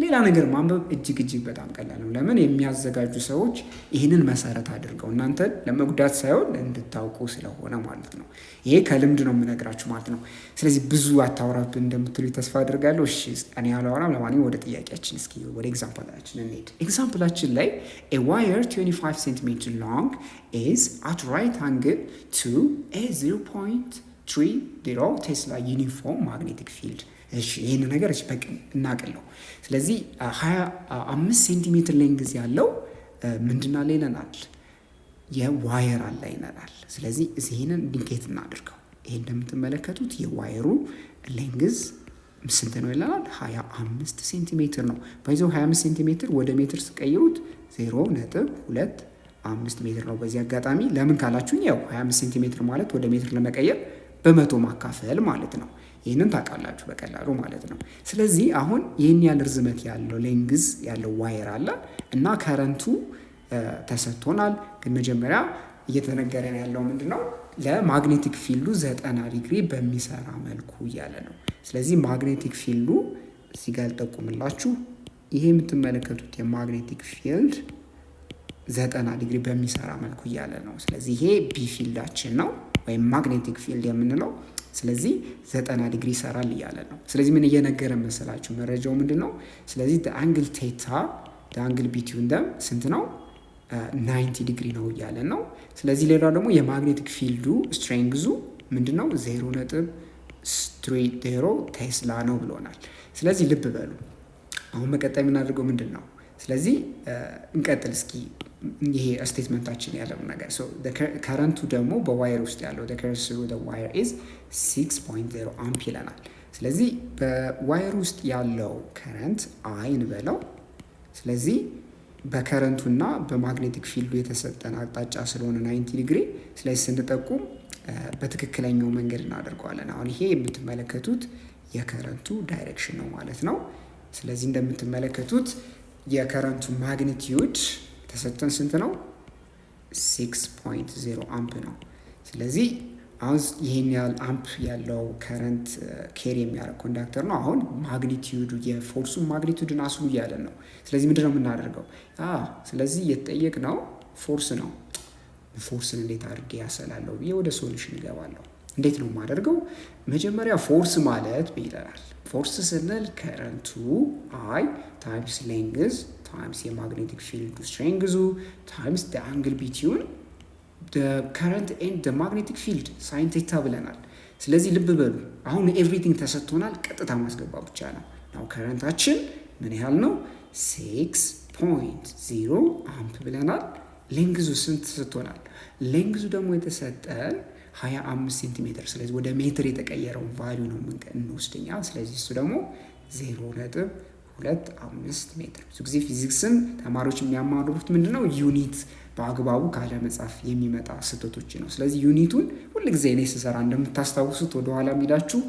ሌላ ነገር ማንበብ እጅግ በጣም ቀላል ነው። ለምን? የሚያዘጋጁ ሰዎች ይህንን መሰረት አድርገው እናንተን ለመጉዳት ሳይሆን እንድታውቁ ስለሆነ ማለት ነው። ይሄ ከልምድ ነው የምነግራችሁ ማለት ነው። ስለዚህ ብዙ አታወራብን እንደምትሉ ተስፋ አድርጋለሁ። እሺ እኔ አላወራም። ለማንኛውም ወደ ጥያቄያችን እስኪ ወደ ኤግዛምፕላችን እንሄድ። ኤግዛምፕላችን ላይ a wire 25 cm long is at right angle to a 0.30 ቴስላ ዩኒፎርም ማግኔቲክ ፊልድ። እሺ ይህን ነገር በቂ እናቅለው። ስለዚህ 25 ሴንቲሜትር ሌንግዝ ያለው ምንድን አለ ይለናል? የዋየር አለ ይለናል። ስለዚህ ይህንን ኢንዲኬት እናድርገው። ይሄ እንደምትመለከቱት የዋየሩ ሌንግዝ ስንት ነው ይለናል? 25 ሴንቲሜትር ነው። በዚያው 25 ሴንቲሜትር ወደ ሜትር ስቀይሩት 0.25 ሜትር ነው። በዚህ አጋጣሚ ለምን ካላችሁኝ ያው 25 ሴንቲሜትር ማለት ወደ ሜትር ለመቀየር በመቶ ማካፈል ማለት ነው። ይህንን ታውቃላችሁ በቀላሉ ማለት ነው። ስለዚህ አሁን ይህን ያህል ርዝመት ያለው ሌንግዝ ያለው ዋየር አለ እና ከረንቱ ተሰጥቶናል። ግን መጀመሪያ እየተነገረን ያለው ምንድነው? ለማግኔቲክ ፊልዱ 90 ዲግሪ በሚሰራ መልኩ እያለ ነው። ስለዚህ ማግኔቲክ ፊልዱ እዚህ ጋር ልጠቁምላችሁ። ይሄ የምትመለከቱት የማግኔቲክ ፊልድ 90 ዲግሪ በሚሰራ መልኩ እያለ ነው። ስለዚህ ይሄ ቢ ፊልዳችን ነው ወይም ማግኔቲክ ፊልድ የምንለው። ስለዚህ 90 ዲግሪ ይሰራል እያለ ነው። ስለዚህ ምን እየነገረ መሰላችሁ? መረጃው ምንድነው? ስለዚህ አንግል ቴታ አንግል ቢትዊን ደም ስንት ነው? 90 ዲግሪ ነው እያለ ነው። ስለዚህ ሌላው ደግሞ የማግኔቲክ ፊልዱ ስትሬንግዙ ምንድነው? 0.30 ቴስላ ነው ብሎናል። ስለዚህ ልብ በሉ። አሁን መቀጠል የምናደርገው ምንድን ነው? ስለዚህ እንቀጥል እስኪ ይሄ ስቴትመንታችን ያለው ነገር ከረንቱ ደግሞ በዋየር ውስጥ ያለው ከረንት ስሩ ዋየር ኢዝ 6.0 አምፕ ይለናል። ስለዚህ በዋየር ውስጥ ያለው ከረንት አይን በለው። ስለዚህ በከረንቱና በማግኔቲክ ፊልዱ የተሰጠን አቅጣጫ ስለሆነ 90 ዲግሪ፣ ስለዚህ ስንጠቁም በትክክለኛው መንገድ እናደርገዋለን። አሁን ይሄ የምትመለከቱት የከረንቱ ዳይሬክሽን ነው ማለት ነው። ስለዚህ እንደምትመለከቱት የከረንቱ ማግኒቲዩድ የተሰጠን ስንት ነው? 6.0 አምፕ ነው። ስለዚህ አሁን ይህን ያህል አምፕ ያለው ከረንት ኬሪ የሚያደርግ ኮንዳክተር ነው። አሁን ማግኒቲዩዱ የፎርሱ ማግኒቲዩድን አስሉ እያለን ነው። ስለዚህ ምንድን ነው የምናደርገው? ስለዚህ የተጠየቅነው ፎርስ ነው። ፎርስን እንዴት አድርጌ ያሰላለሁ ብዬ ወደ ሶሉሽን እገባለሁ። እንዴት ነው የማደርገው? መጀመሪያ ፎርስ ማለት ብይለናል። ፎርስ ስንል ከረንቱ አይ ታይምስ ሌንግዝ ታይምስ የማግኔቲክ ፊልዱ ስትሬንግዙ ታይምስ አንግል ቢትዊን ከረንት ኤንድ ማግኔቲክ ፊልድ ሳይን ቴታ ብለናል። ስለዚህ ልብ በሉ አሁን ኤቭሪቲንግ ተሰጥቶናል፣ ቀጥታ ማስገባ ብቻ ነው። ናው ከረንታችን ምን ያህል ነው? 6.0 አምፕ ብለናል። ሌንግዙ ስንት ተሰጥቶናል? ሌንግዙ ደግሞ የተሰጠን 25 ሴንቲሜትር። ስለዚህ ወደ ሜትር የተቀየረውን ቫሊዩ ነው እንወስደኛ። ስለዚህ እሱ ደግሞ 0.25 ሜትር። ብዙ ጊዜ ፊዚክስን ተማሪዎች የሚያማሩት ምንድነው? ዩኒት በአግባቡ ካለመጻፍ የሚመጣ ስህተቶች ነው። ስለዚህ ዩኒቱን ሁልጊዜ እኔ ስሰራ እንደምታስታውሱት ወደኋላ የሚላችሁ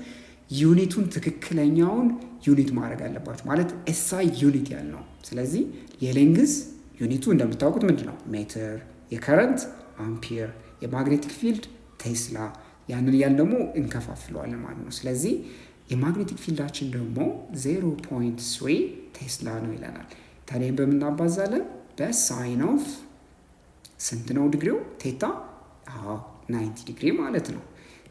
ዩኒቱን ትክክለኛውን ዩኒት ማድረግ አለባችሁ። ማለት ኤስአይ ዩኒት ያልነው። ስለዚህ የሌንግዝ ዩኒቱ እንደምታውቁት ምንድነው? ሜትር፣ የከረንት አምፒር፣ የማግኔቲክ ፊልድ ቴስላ። ያንን ያን ደግሞ እንከፋፍለዋለን ማለት ነው። ስለዚህ የማግኔቲክ ፊልዳችን ደግሞ 0.3 ቴስላ ነው ይለናል። ታዲያ በምናባዛለን በሳይን ኦፍ ስንት ነው ዲግሪው? ቴታ 90 ዲግሪ ማለት ነው።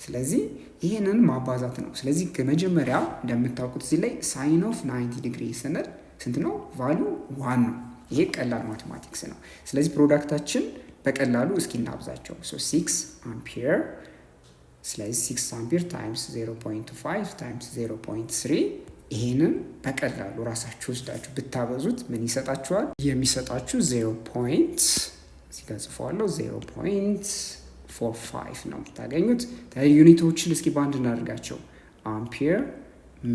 ስለዚህ ይህንን ማባዛት ነው። ስለዚህ ከመጀመሪያ እንደምታውቁት እዚህ ላይ ሳይን ኦፍ 90 ዲግሪ ስንል ስንት ነው? ቫሉ 1 ነው። ይሄ ቀላል ማቴማቲክስ ነው። ስለዚህ ፕሮዳክታችን በቀላሉ እስኪ እናብዛቸው። 6 አምፒር ስለዚህ 6 አምፒር ታይምስ 0.5 ታይምስ 0.3 ይሄንን በቀላሉ ራሳችሁ ወስዳችሁ ብታበዙት ምን ይሰጣችኋል? የሚሰጣችሁ 0.45 ነው የምታገኙት። ዩኒቶችን እስኪ በአንድ እናደርጋቸው። አምፒር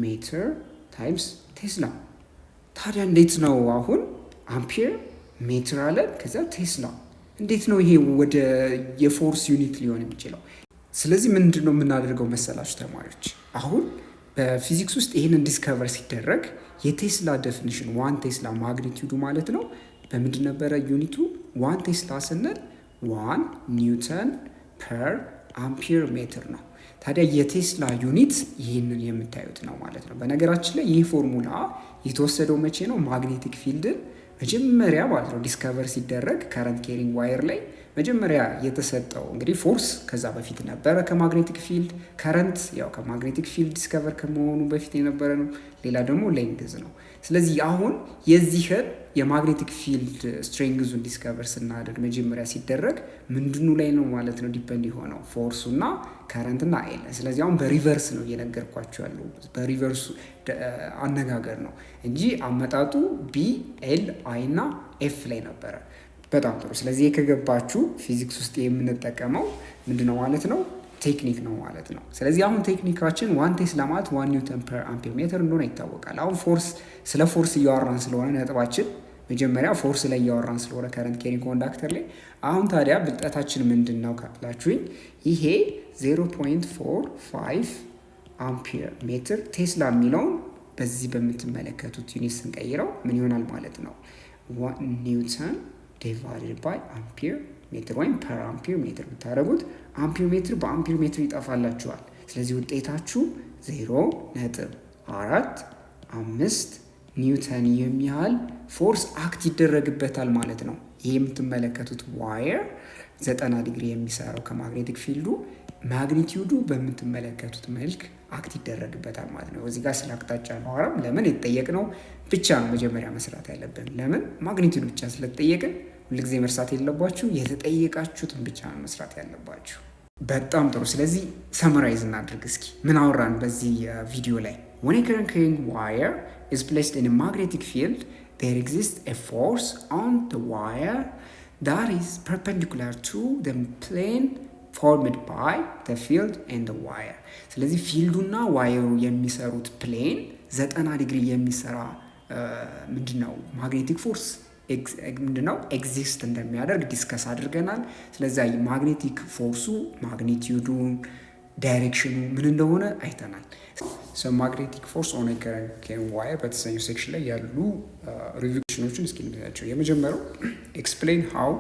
ሜትር ታይምስ ቴስላ። ታዲያ እንዴት ነው አሁን አምፒር ሜትር አለን ከዛ ቴስላ፣ እንዴት ነው ይሄ ወደ የፎርስ ዩኒት ሊሆን የሚችለው? ስለዚህ ምንድን ነው የምናደርገው መሰላችሁ ተማሪዎች? አሁን በፊዚክስ ውስጥ ይህንን ዲስከቨር ሲደረግ የቴስላ ዴፊኒሽን 1 ቴስላ ማግኒቲዩዱ ማለት ነው በምንድን ነበረ ዩኒቱ? 1 ቴስላ ስንል 1 ኒውተን ፐር አምፒር ሜትር ነው። ታዲያ የቴስላ ዩኒት ይህንን የምታዩት ነው ማለት ነው። በነገራችን ላይ ይህ ፎርሙላ የተወሰደው መቼ ነው? ማግኔቲክ ፊልድን መጀመሪያ ማለት ነው ዲስከቨር ሲደረግ ከረንት ኬሪንግ ዋየር ላይ መጀመሪያ የተሰጠው እንግዲህ ፎርስ ከዛ በፊት ነበረ ከማግኔቲክ ፊልድ። ከረንት ያው ከማግኔቲክ ፊልድ ዲስከቨር ከመሆኑ በፊት የነበረ ነው። ሌላ ደግሞ ሌንግዝ ነው። ስለዚህ አሁን የዚህን የማግኔቲክ ፊልድ ስትሬንግዙን ዲስከቨር ስናደርግ መጀመሪያ ሲደረግ ምንድኑ ላይ ነው ማለት ነው ዲፔንድ የሆነው? ፎርሱና ከረንትና ኤል። ስለዚህ አሁን በሪቨርስ ነው እየነገርኳቸው ያለው፣ በሪቨርሱ አነጋገር ነው እንጂ አመጣጡ ቢ ኤል አይ እና ኤፍ ላይ ነበረ። በጣም ጥሩ። ስለዚህ ከገባችሁ ፊዚክስ ውስጥ የምንጠቀመው ምንድነው ማለት ነው? ቴክኒክ ነው ማለት ነው። ስለዚህ አሁን ቴክኒካችን 1 ቴስላ ማለት 1 ኒውተን ፐር አምፒር ሜትር እንደሆነ ይታወቃል። አሁን ስለ ፎርስ እያወራን ስለሆነ ነጥባችን መጀመሪያ ፎርስ ላይ እያወራን ስለሆነ ከረንት ኬሪንግ ኮንዳክተር ላይ። አሁን ታዲያ ብልጠታችን ምንድን ነው ካላችሁኝ ይሄ 0.45 አምፒር ሜትር። ቴስላ የሚለውን በዚህ በምትመለከቱት ዩኒት ስንቀይረው ምን ይሆናል ማለት ነው? 1 ኒውተን ዲቫይድድ ባይ አምፒር ሜትር ወይም ፐር አምፒር ሜትር ብታደርጉት አምፒር ሜትር በአምፒር ሜትር ይጠፋላችኋል። ስለዚህ ውጤታችሁ 0.45 ኒውተን የሚያህል ፎርስ አክት ይደረግበታል ማለት ነው። ይህ የምትመለከቱት ዋየር 90 ዲግሪ የሚሰራው ከማግኔቲክ ፊልዱ ማግኒቲዩዱ በምትመለከቱት መልክ አክት ይደረግበታል ማለት ነው። እዚህ ጋር ስለ አቅጣጫ ማውራም ለምን የተጠየቅነው ብቻ ነው መጀመሪያ መስራት ያለብን። ለምን ማግኒቲዩዱ ብቻ ስለተጠየቅን ሁልጊዜ መርሳት የለባችሁ፣ የተጠየቃችሁትን ብቻ ነው መስራት ያለባችሁ። በጣም ጥሩ። ስለዚህ ሰመራይዝ እናድርግ እስኪ ምን አወራን በዚህ ቪዲዮ ላይ? When a current carrying wire is placed in a magnetic field, there exists a force on the wire that is perpendicular to the plane formed by the field and the wire. ስለዚህ ፊልዱና ዋየሩ የሚሰሩት ፕሌን 90 ዲግሪ የሚሰራ ምንድነው ማግኔቲክ ፎርስ ምንድነው ኤግዚስት እንደሚያደርግ ዲስከስ አድርገናል። ስለዚህ ማግኔቲክ ፎርሱ ማግኒቲዩዱን ዳይሬክሽኑ ምን እንደሆነ አይተናል። ማግኔቲክ ፎርስ ኦን ኤ ከረንት ካሪንግ ዋየር በተሰኘው ሴክሽን ላይ ያሉ ሪቪዥኖችን እስኪ እንላቸው። የመጀመሪያው ኤክስፕሌን ሃው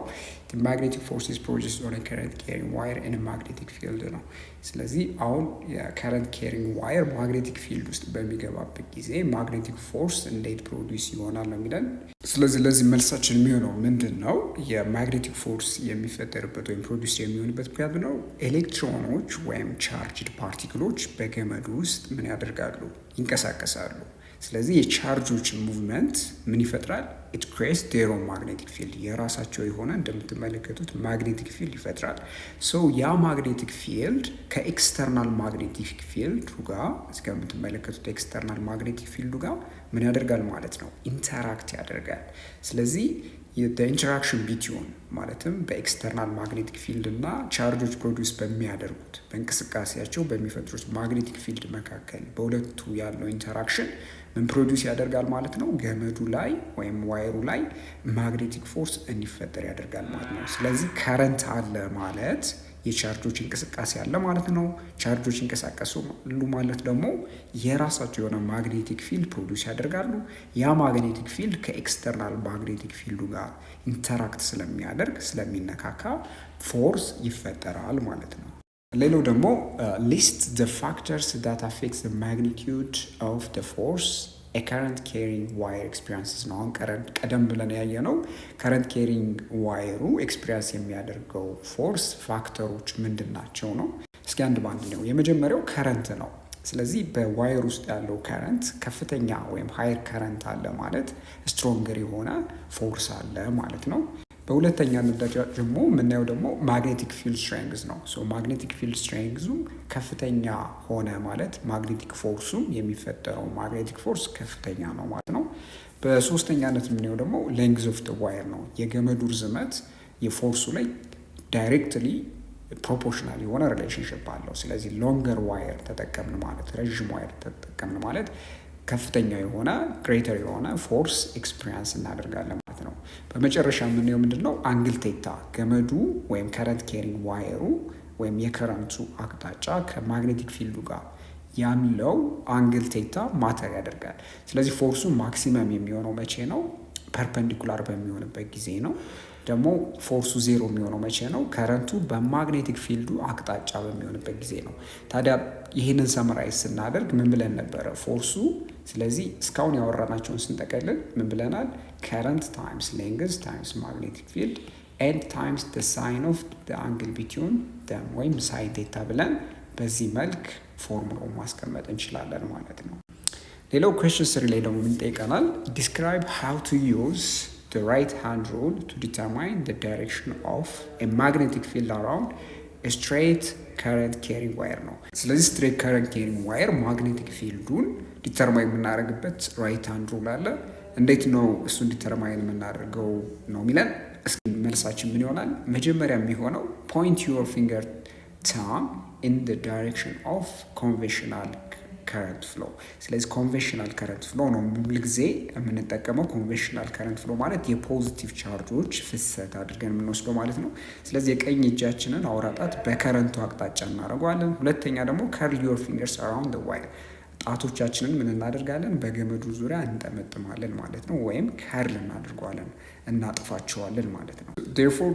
the magnetic force is produced on a current carrying wire in a magnetic field ነው። ስለዚህ አሁን የከረንት ካሪንግ ዋየር ማግኔቲክ ፊልድ ውስጥ በሚገባበት ጊዜ ማግኔቲክ ፎርስ እንዴት ፕሮዲውስ ይሆናል ነው የሚለን። ስለዚህ ለዚህ መልሳችን የሚሆነው ምንድን ነው? የማግኔቲክ ፎርስ የሚፈጠርበት ወይም ፕሮዲውስ የሚሆንበት ምክንያት ነው ኤሌክትሮኖች ወይም ቻርጅድ ፓርቲክሎች በገመዱ ውስጥ ምን ያደርጋሉ? ይንቀሳቀሳሉ። ስለዚህ የቻርጆች ሙቭመንት ምን ይፈጥራል? ኢት ክሬትስ ዜር ኦን ማግኔቲክ ፊልድ፣ የራሳቸው የሆነ እንደምትመለከቱት ማግኔቲክ ፊልድ ይፈጥራል። ሶ ያ ማግኔቲክ ፊልድ ከኤክስተርናል ማግኔቲክ ፊልድ ጋር እስከ የምትመለከቱት ኤክስተርናል ማግኔቲክ ፊልዱ ጋር ምን ያደርጋል ማለት ነው? ኢንተራክት ያደርጋል። ስለዚህ ኢንተራክሽን ቢትዊን ማለትም በኤክስተርናል ማግኔቲክ ፊልድ እና ቻርጆች ፕሮዲውስ በሚያደርጉት በእንቅስቃሴያቸው በሚፈጥሩት ማግኔቲክ ፊልድ መካከል በሁለቱ ያለው ኢንተራክሽን ምን ፕሮዲውስ ያደርጋል ማለት ነው? ገመዱ ላይ ወይም ዋየሩ ላይ ማግኔቲክ ፎርስ እንዲፈጠር ያደርጋል ማለት ነው። ስለዚህ ከረንት አለ ማለት የቻርጆች እንቅስቃሴ አለ ማለት ነው። ቻርጆች ይንቀሳቀሳሉ ማለት ደግሞ የራሳቸው የሆነ ማግኔቲክ ፊልድ ፕሮዲውስ ያደርጋሉ። ያ ማግኔቲክ ፊልድ ከኤክስተርናል ማግኔቲክ ፊልዱ ጋር ኢንተራክት ስለሚያደርግ ስለሚነካካ ፎርስ ይፈጠራል ማለት ነው። ሌላው ደግሞ ሊስት ዘ ፋክተርስ ዳት አፌክትስ ዘ ማግኒቲዩድ ኦፍ ዘ ፎርስ ኤ ከረንት ካሪንግ ዋየር ኤክስፒሪየንስስ ነው። አሁን ቀደም ብለን ያየነው ከረንት ካሪንግ ዋየሩ ኤክስፒሪየንስ የሚያደርገው ፎርስ ፋክተሮች ምንድን ናቸው ነው። እስኪ አንድ ባንድ ነው። የመጀመሪያው ከረንት ነው። ስለዚህ በዋየር ውስጥ ያለው ከረንት ከፍተኛ ወይም ሃየር ከረንት አለ ማለት ስትሮንገር የሆነ ፎርስ አለ ማለት ነው። በሁለተኛ ደረጃ ደግሞ የምናየው ደግሞ ማግኔቲክ ፊልድ ስትሬንግዝ ነው። ሶ ማግኔቲክ ፊልድ ስትሬንግዙ ከፍተኛ ሆነ ማለት ማግኔቲክ ፎርሱም የሚፈጠረው ማግኔቲክ ፎርስ ከፍተኛ ነው ማለት ነው። በሶስተኛነት የምናየው ደግሞ ሌንግዝ ኦፍ ዘ ዋየር ነው። የገመዱ ርዝመት የፎርሱ ላይ ዳይሬክትሊ ፕሮፖርሽናል የሆነ ሪሌሽንሽፕ አለው። ስለዚህ ሎንገር ዋየር ተጠቀምን ማለት ረዥም ዋየር ተጠቀምን ማለት ከፍተኛ የሆነ ግሬተር የሆነ ፎርስ ኤክስፒሪየንስ እናደርጋለን ማለት ነው። በመጨረሻ የምናየው ምንድን ነው? አንግል ቴታ ገመዱ ወይም ከረንት ካሪንግ ዋየሩ ወይም የከረንቱ አቅጣጫ ከማግኔቲክ ፊልዱ ጋር ያለው አንግል ቴታ ማተር ያደርጋል። ስለዚህ ፎርሱ ማክሲመም የሚሆነው መቼ ነው? ፐርፐንዲኩላር በሚሆንበት ጊዜ ነው። ደግሞ ፎርሱ ዜሮ የሚሆነው መቼ ነው? ከረንቱ በማግኔቲክ ፊልዱ አቅጣጫ በሚሆንበት ጊዜ ነው። ታዲያ ይህንን ሰመራይዝ ስናደርግ ምን ብለን ነበረ? ፎርሱ ስለዚህ እስካሁን ያወራናቸውን ስንጠቀልል ምን ብለናል? ከረንት ታይምስ ሌንግዝ ታይምስ ማግኔቲክ ፊልድ ኤንድ ታይምስ ደ ሳይን ኦፍ ደ አንግል ቢትዊን ደም ወይም ሳይን ቴታ ብለን በዚህ መልክ ፎርሙላውን ማስቀመጥ እንችላለን ማለት ነው። ሌላው ኩዌስችን 3 ላይ ደግሞ ምን ጠይቀናል? ዲስክራይብ ሃው ቱ ዩዝ the right hand rule to determine the direction of a magnetic field around a straight current carrying wire ነው። ስለዚህ straight current carrying wire magnetic ፊልዱን ዲተርማይን የምናደርግበት ራይት ሃንድ ሩል አለ። እንዴት ነው እሱን ዲተርማይን የምናደርገው ነው የሚለን። እስኪ መልሳችን ምን ይሆናል? መጀመሪያ የሚሆነው point your finger thumb in the direction of conventional ከረንት ፍሎ። ስለዚህ ኮንቬንሽናል ከረንት ፍሎ ነው ሁል ጊዜ የምንጠቀመው። ኮንቬንሽናል ከረንት ፍሎ ማለት የፖዚቲቭ ቻርጆች ፍሰት አድርገን የምንወስደው ማለት ነው። ስለዚህ የቀኝ እጃችንን አውራ ጣት በከረንቱ አቅጣጫ እናደርገዋለን። ሁለተኛ ደግሞ ከርል ዮር ፊንገርስ አራውንድ ዋይር፣ ጣቶቻችንን ምን እናደርጋለን? በገመዱ ዙሪያ እንጠመጥማለን ማለት ነው። ወይም ከርል እናደርገዋለን፣ እናጥፋቸዋለን ማለት ነው። ዴርፎር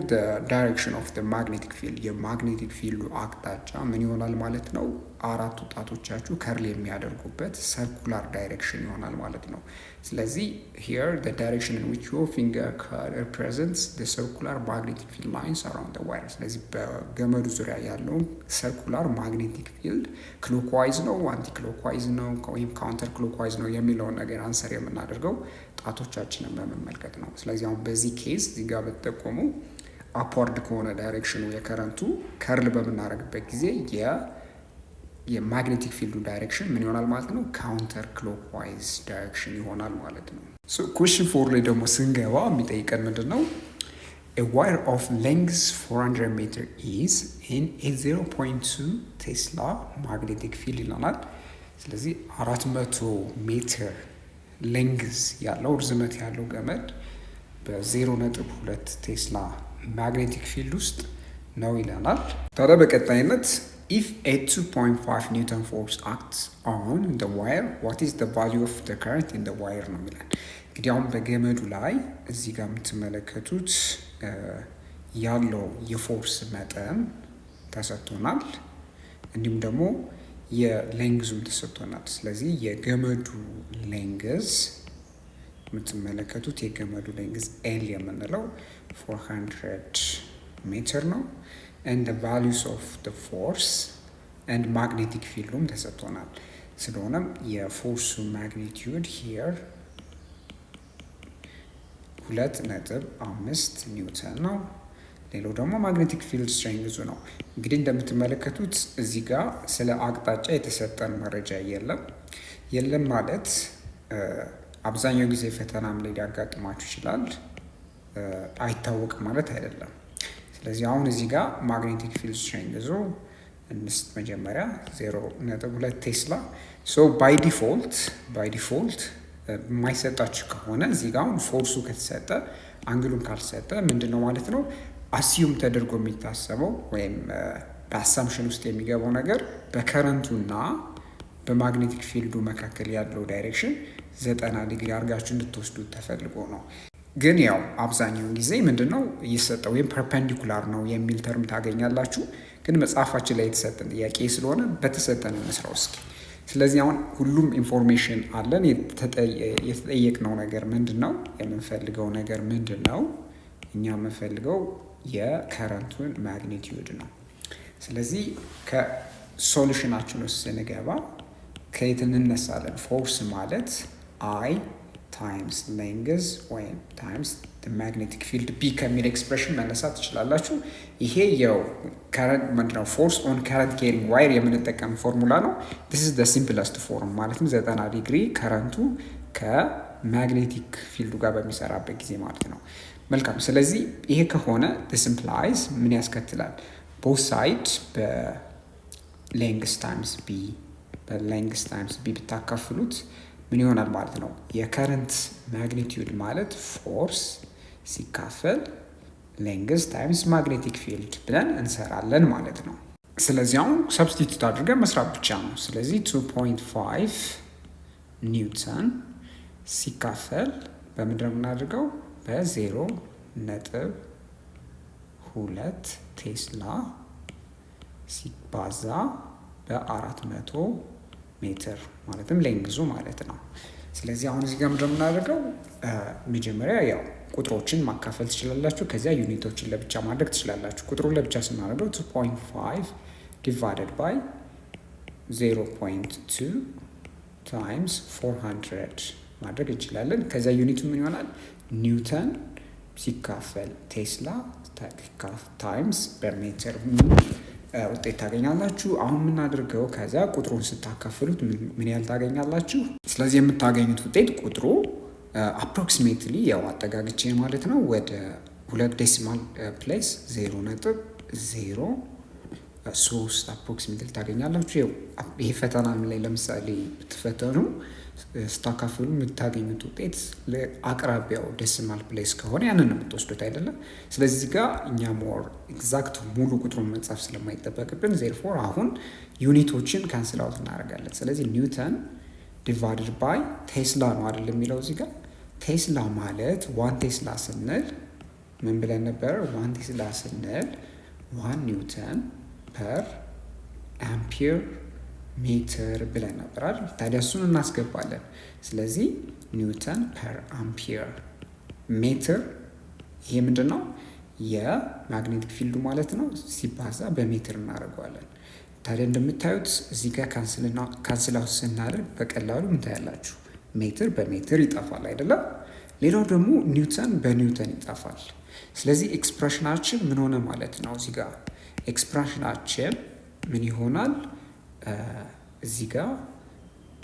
ዳይሬክሽን ኦፍ ማግኔቲክ ፊልድ፣ የማግኔቲክ ፊልዱ አቅጣጫ ምን ይሆናል ማለት ነው? አራቱ ጣቶቻችሁ ከርል የሚያደርጉበት ሰርኩላር ዳይሬክሽን ይሆናል ማለት ነው። ስለዚህ ሂር ዳይሬክሽን ኢን ዊች ዮር ፊንገር ሪፕሬዘንትስ ሰርኩላር ማግኔቲክ ፊልድ ላይንስ አራውንድ ዋይር። ስለዚህ በገመዱ ዙሪያ ያለውን ሰርኩላር ማግኔቲክ ፊልድ ክሎክዋይዝ ነው፣ አንቲ ክሎክዋይዝ ነው ወይም ካውንተር ክሎክዋይዝ ነው የሚለውን ነገር አንሰር የምናደርገው ጣቶቻችንን በመመልከት ነው። ስለዚህ አሁን በዚህ ኬዝ እዚህ ጋር በተጠቆሙ አፕዋርድ ከሆነ ዳይሬክሽኑ የከረንቱ ከርል በምናደርግበት ጊዜ የማግኔቲክ ፊልዱ ዳይሬክሽን ምን ይሆናል ማለት ነው? ካውንተር ክሎክዋይዝ ዳይሬክሽን ይሆናል ማለት ነው። ኩዌስችን 4 ላይ ደግሞ ስንገባ የሚጠይቀን ምንድን ነው? A wire of length 400 meter is in a 0.2 ቴስላ magnetic field ይለናል። ስለዚህ 400 ሜትር ሌንግዝ ያለው ርዝመት ያለው ገመድ በ0.2 ቴስላ ማግኔቲክ ፊልድ ውስጥ ነው ይለናል። ታዲያ በቀጣይነት if a 2.5 Newton force acts on the wire, what is the value of the current in the wire ነው የሚለን። እንግዲህ አሁን በገመዱ ላይ እዚህ ጋር የምትመለከቱት ያለው የፎርስ መጠን ተሰጥቶናል፣ እንዲሁም ደግሞ የሌንግዙም ተሰጥቶናል። ስለዚህ የገመዱ ሌንግዝ የምትመለከቱት የገመዱ ሌንግዝ ኤል የምንለው 400 ሜትር ነው። and the values of the force and magnetic fieldum ተሰጥቶናል። ስለሆነም የፎርሱ ማግኒቲዩድ here 2.5 ኒውተን ነው። ሌላው ደግሞ ማግኔቲክ ፊልድ ስትሬንግዙ ነው። እንግዲህ እንደምትመለከቱት እዚህ ጋር ስለ አቅጣጫ የተሰጠን መረጃ የለም ማለት አብዛኛው ጊዜ ፈተናም ላይ ሊያጋጥማችሁ ይችላል። አይታወቅም ማለት አይደለም። ስለዚህ አሁን እዚህ ጋር ማግኔቲክ ፊልድ ስትሬንግዙ እንስት መጀመሪያ 0.2 ቴስላ። ሶ ባይ ዲፎልት የማይሰጣችሁ ከሆነ እዚህ ጋር አሁን ፎርሱ ከተሰጠ አንግሉን ካልሰጠ ምንድን ነው ማለት ነው አሲዩም ተደርጎ የሚታሰበው ወይም በአሳምሽን ውስጥ የሚገባው ነገር በከረንቱና በማግኔቲክ ፊልዱ መካከል ያለው ዳይሬክሽን 90 ዲግሪ አድርጋችሁ እንድትወስዱት ተፈልጎ ነው። ግን ያው አብዛኛውን ጊዜ ምንድነው እየሰጠው ወይም ፐርፔንዲኩላር ነው የሚል ተርም ታገኛላችሁ። ግን መጽሐፋችን ላይ የተሰጠን ጥያቄ ስለሆነ በተሰጠን መስራው እስኪ። ስለዚህ አሁን ሁሉም ኢንፎርሜሽን አለን። የተጠየቅነው ነገር ምንድነው? የምንፈልገው ነገር ምንድነው? እኛ የምንፈልገው የከረንቱን ማግኒቲዩድ ነው። ስለዚህ ከሶሉሽናችን ውስጥ ስንገባ ከየት እንነሳለን? ፎርስ ማለት አይ ታይምስ ሌንግዝ ወይም ታይምስ ማግኔቲክ ፊልድ ቢ ከሚል ኤክስፕሬሽን መነሳት ትችላላችሁ። ይሄ የው ከረንት ምንድነው ፎርስ ኦን ከረንት ኬሪንግ ዋይር የምንጠቀም ፎርሙላ ነው። ዲስ ኢዝ ዘ ሲምፕለስት ፎርም ማለትም 90 ዲግሪ ከረንቱ ከማግኔቲክ ፊልዱ ጋር በሚሰራበት ጊዜ ማለት ነው። መልካም። ስለዚህ ይሄ ከሆነ this implies ምን ያስከትላል? both sides በሌንግዝ ታይምስ ቢ ብታካፍሉት ምን ይሆናል ማለት ነው? የከረንት ማግኒቲዩድ ማለት ፎርስ ሲካፈል ሌንግዝ ታይምስ ማግኔቲክ ፊልድ ብለን እንሰራለን ማለት ነው። ስለዚህ አሁን ሰብስቲቱት አድርገን መስራት ብቻ ነው። ስለዚህ 2.5 ኒውተን ሲካፈል በምንድን ነው የምናደርገው? በ0.2 ቴስላ ሲባዛ በ400 ሜትር ማለትም ሌንግዙ ማለት ነው። ስለዚህ አሁን እዚህ ጋር ምንድን ነው የምናደርገው? መጀመሪያ ያው ቁጥሮችን ማካፈል ትችላላችሁ። ከዚያ ዩኒቶችን ለብቻ ማድረግ ትችላላችሁ። ቁጥሩን ለብቻ ስናደርገው 2.5 ዲቫይደድ ባይ 0.2 ታይምስ 400 ማድረግ እንችላለን። ከዚያ ዩኒቱ ምን ይሆናል? ኒውተን ሲካፈል ቴስላ ታይምስ በሜትር ውጤት ታገኛላችሁ። አሁን የምናደርገው ከዚያ ቁጥሩን ስታካፍሉት ምን ያህል ታገኛላችሁ? ስለዚህ የምታገኙት ውጤት ቁጥሩ አፕሮክሲሜትሊ ያው አጠጋግቼ ማለት ነው ወደ 2 ዴሲማል ፕሌስ 0.0 ሶስት አፕሮክሲሜትሊ ታገኛላችሁ። ይሄ ፈተና ላይ ለምሳሌ ብትፈተኑ ስታካፍሉ የምታገኙት ውጤት ለአቅራቢያው ዴሲማል ፕሌስ ከሆነ ያንን ነው የምትወስዱት አይደለም። ስለዚህ ጋር እኛ ሞር ኤግዛክት ሙሉ ቁጥሩን መጻፍ ስለማይጠበቅብን ዜርፎር አሁን ዩኒቶችን ካንስል አውት እናደርጋለን። ስለዚህ ኒውተን ዲቫይድድ ባይ ቴስላ ነው አይደል የሚለው እዚህ ጋር። ቴስላ ማለት 1 ቴስላ ስንል ምን ብለን ነበር? 1 ቴስላ ስንል 1 ኒውተን ፐር አምፒር ሜትር ብለን ነበር አይደል? ታዲያ እሱን እናስገባለን። ስለዚህ ኒውተን ፐር አምፒር ሜትር፣ ይሄ ምንድን ነው? የማግኔቲክ ፊልዱ ማለት ነው። ሲባዛ በሜትር እናደርገዋለን። ታዲያ እንደምታዩት እዚህ ጋር ካንስል አውት ስናደርግ በቀላሉ ምታያላችሁ ሜትር በሜትር ይጠፋል አይደለም። ሌላው ደግሞ ኒውተን በኒውተን ይጠፋል። ስለዚህ ኤክስፕሬሽናችን ምን ሆነ ማለት ነው? እዚህ ጋር ኤክስፕሬሽናችን ምን ይሆናል? እዚህ ጋር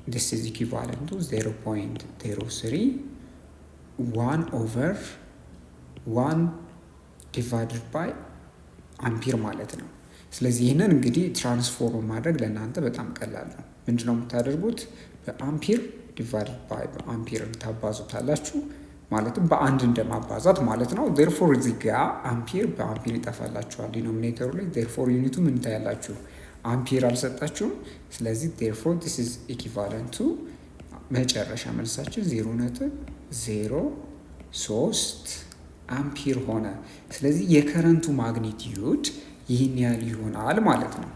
this is equivalent to 0.03 1 over 1 divided by አምፒር ማለት ነው። ስለዚህ ይህንን እንግዲህ ትራንስፎርም ማድረግ ለእናንተ በጣም ቀላል ነው። ምንድነው የምታደርጉት? በአምፒር ዲቫይድድ ባይ በአምፒር ታባዙታላችሁ። ማለትም በአንድ እንደማባዛት ማለት ነው። ዴርፎር እዚህ ጋር አምፒር በአምፒር ይጠፋላችኋል ዲኖሚኔተሩ ላይ። ዴርፎር ዩኒቱ ምን ታያላችሁ? አምፒር አልሰጣችሁም። ስለዚህ ዴርፎር ዲስ ኢዝ ኢኩቫለንት ቱ መጨረሻ መልሳችን 0.03 አምፒር ሆነ። ስለዚህ የከረንቱ ማግኒቲዩድ ይህን ያህል ይሆናል ማለት ነው።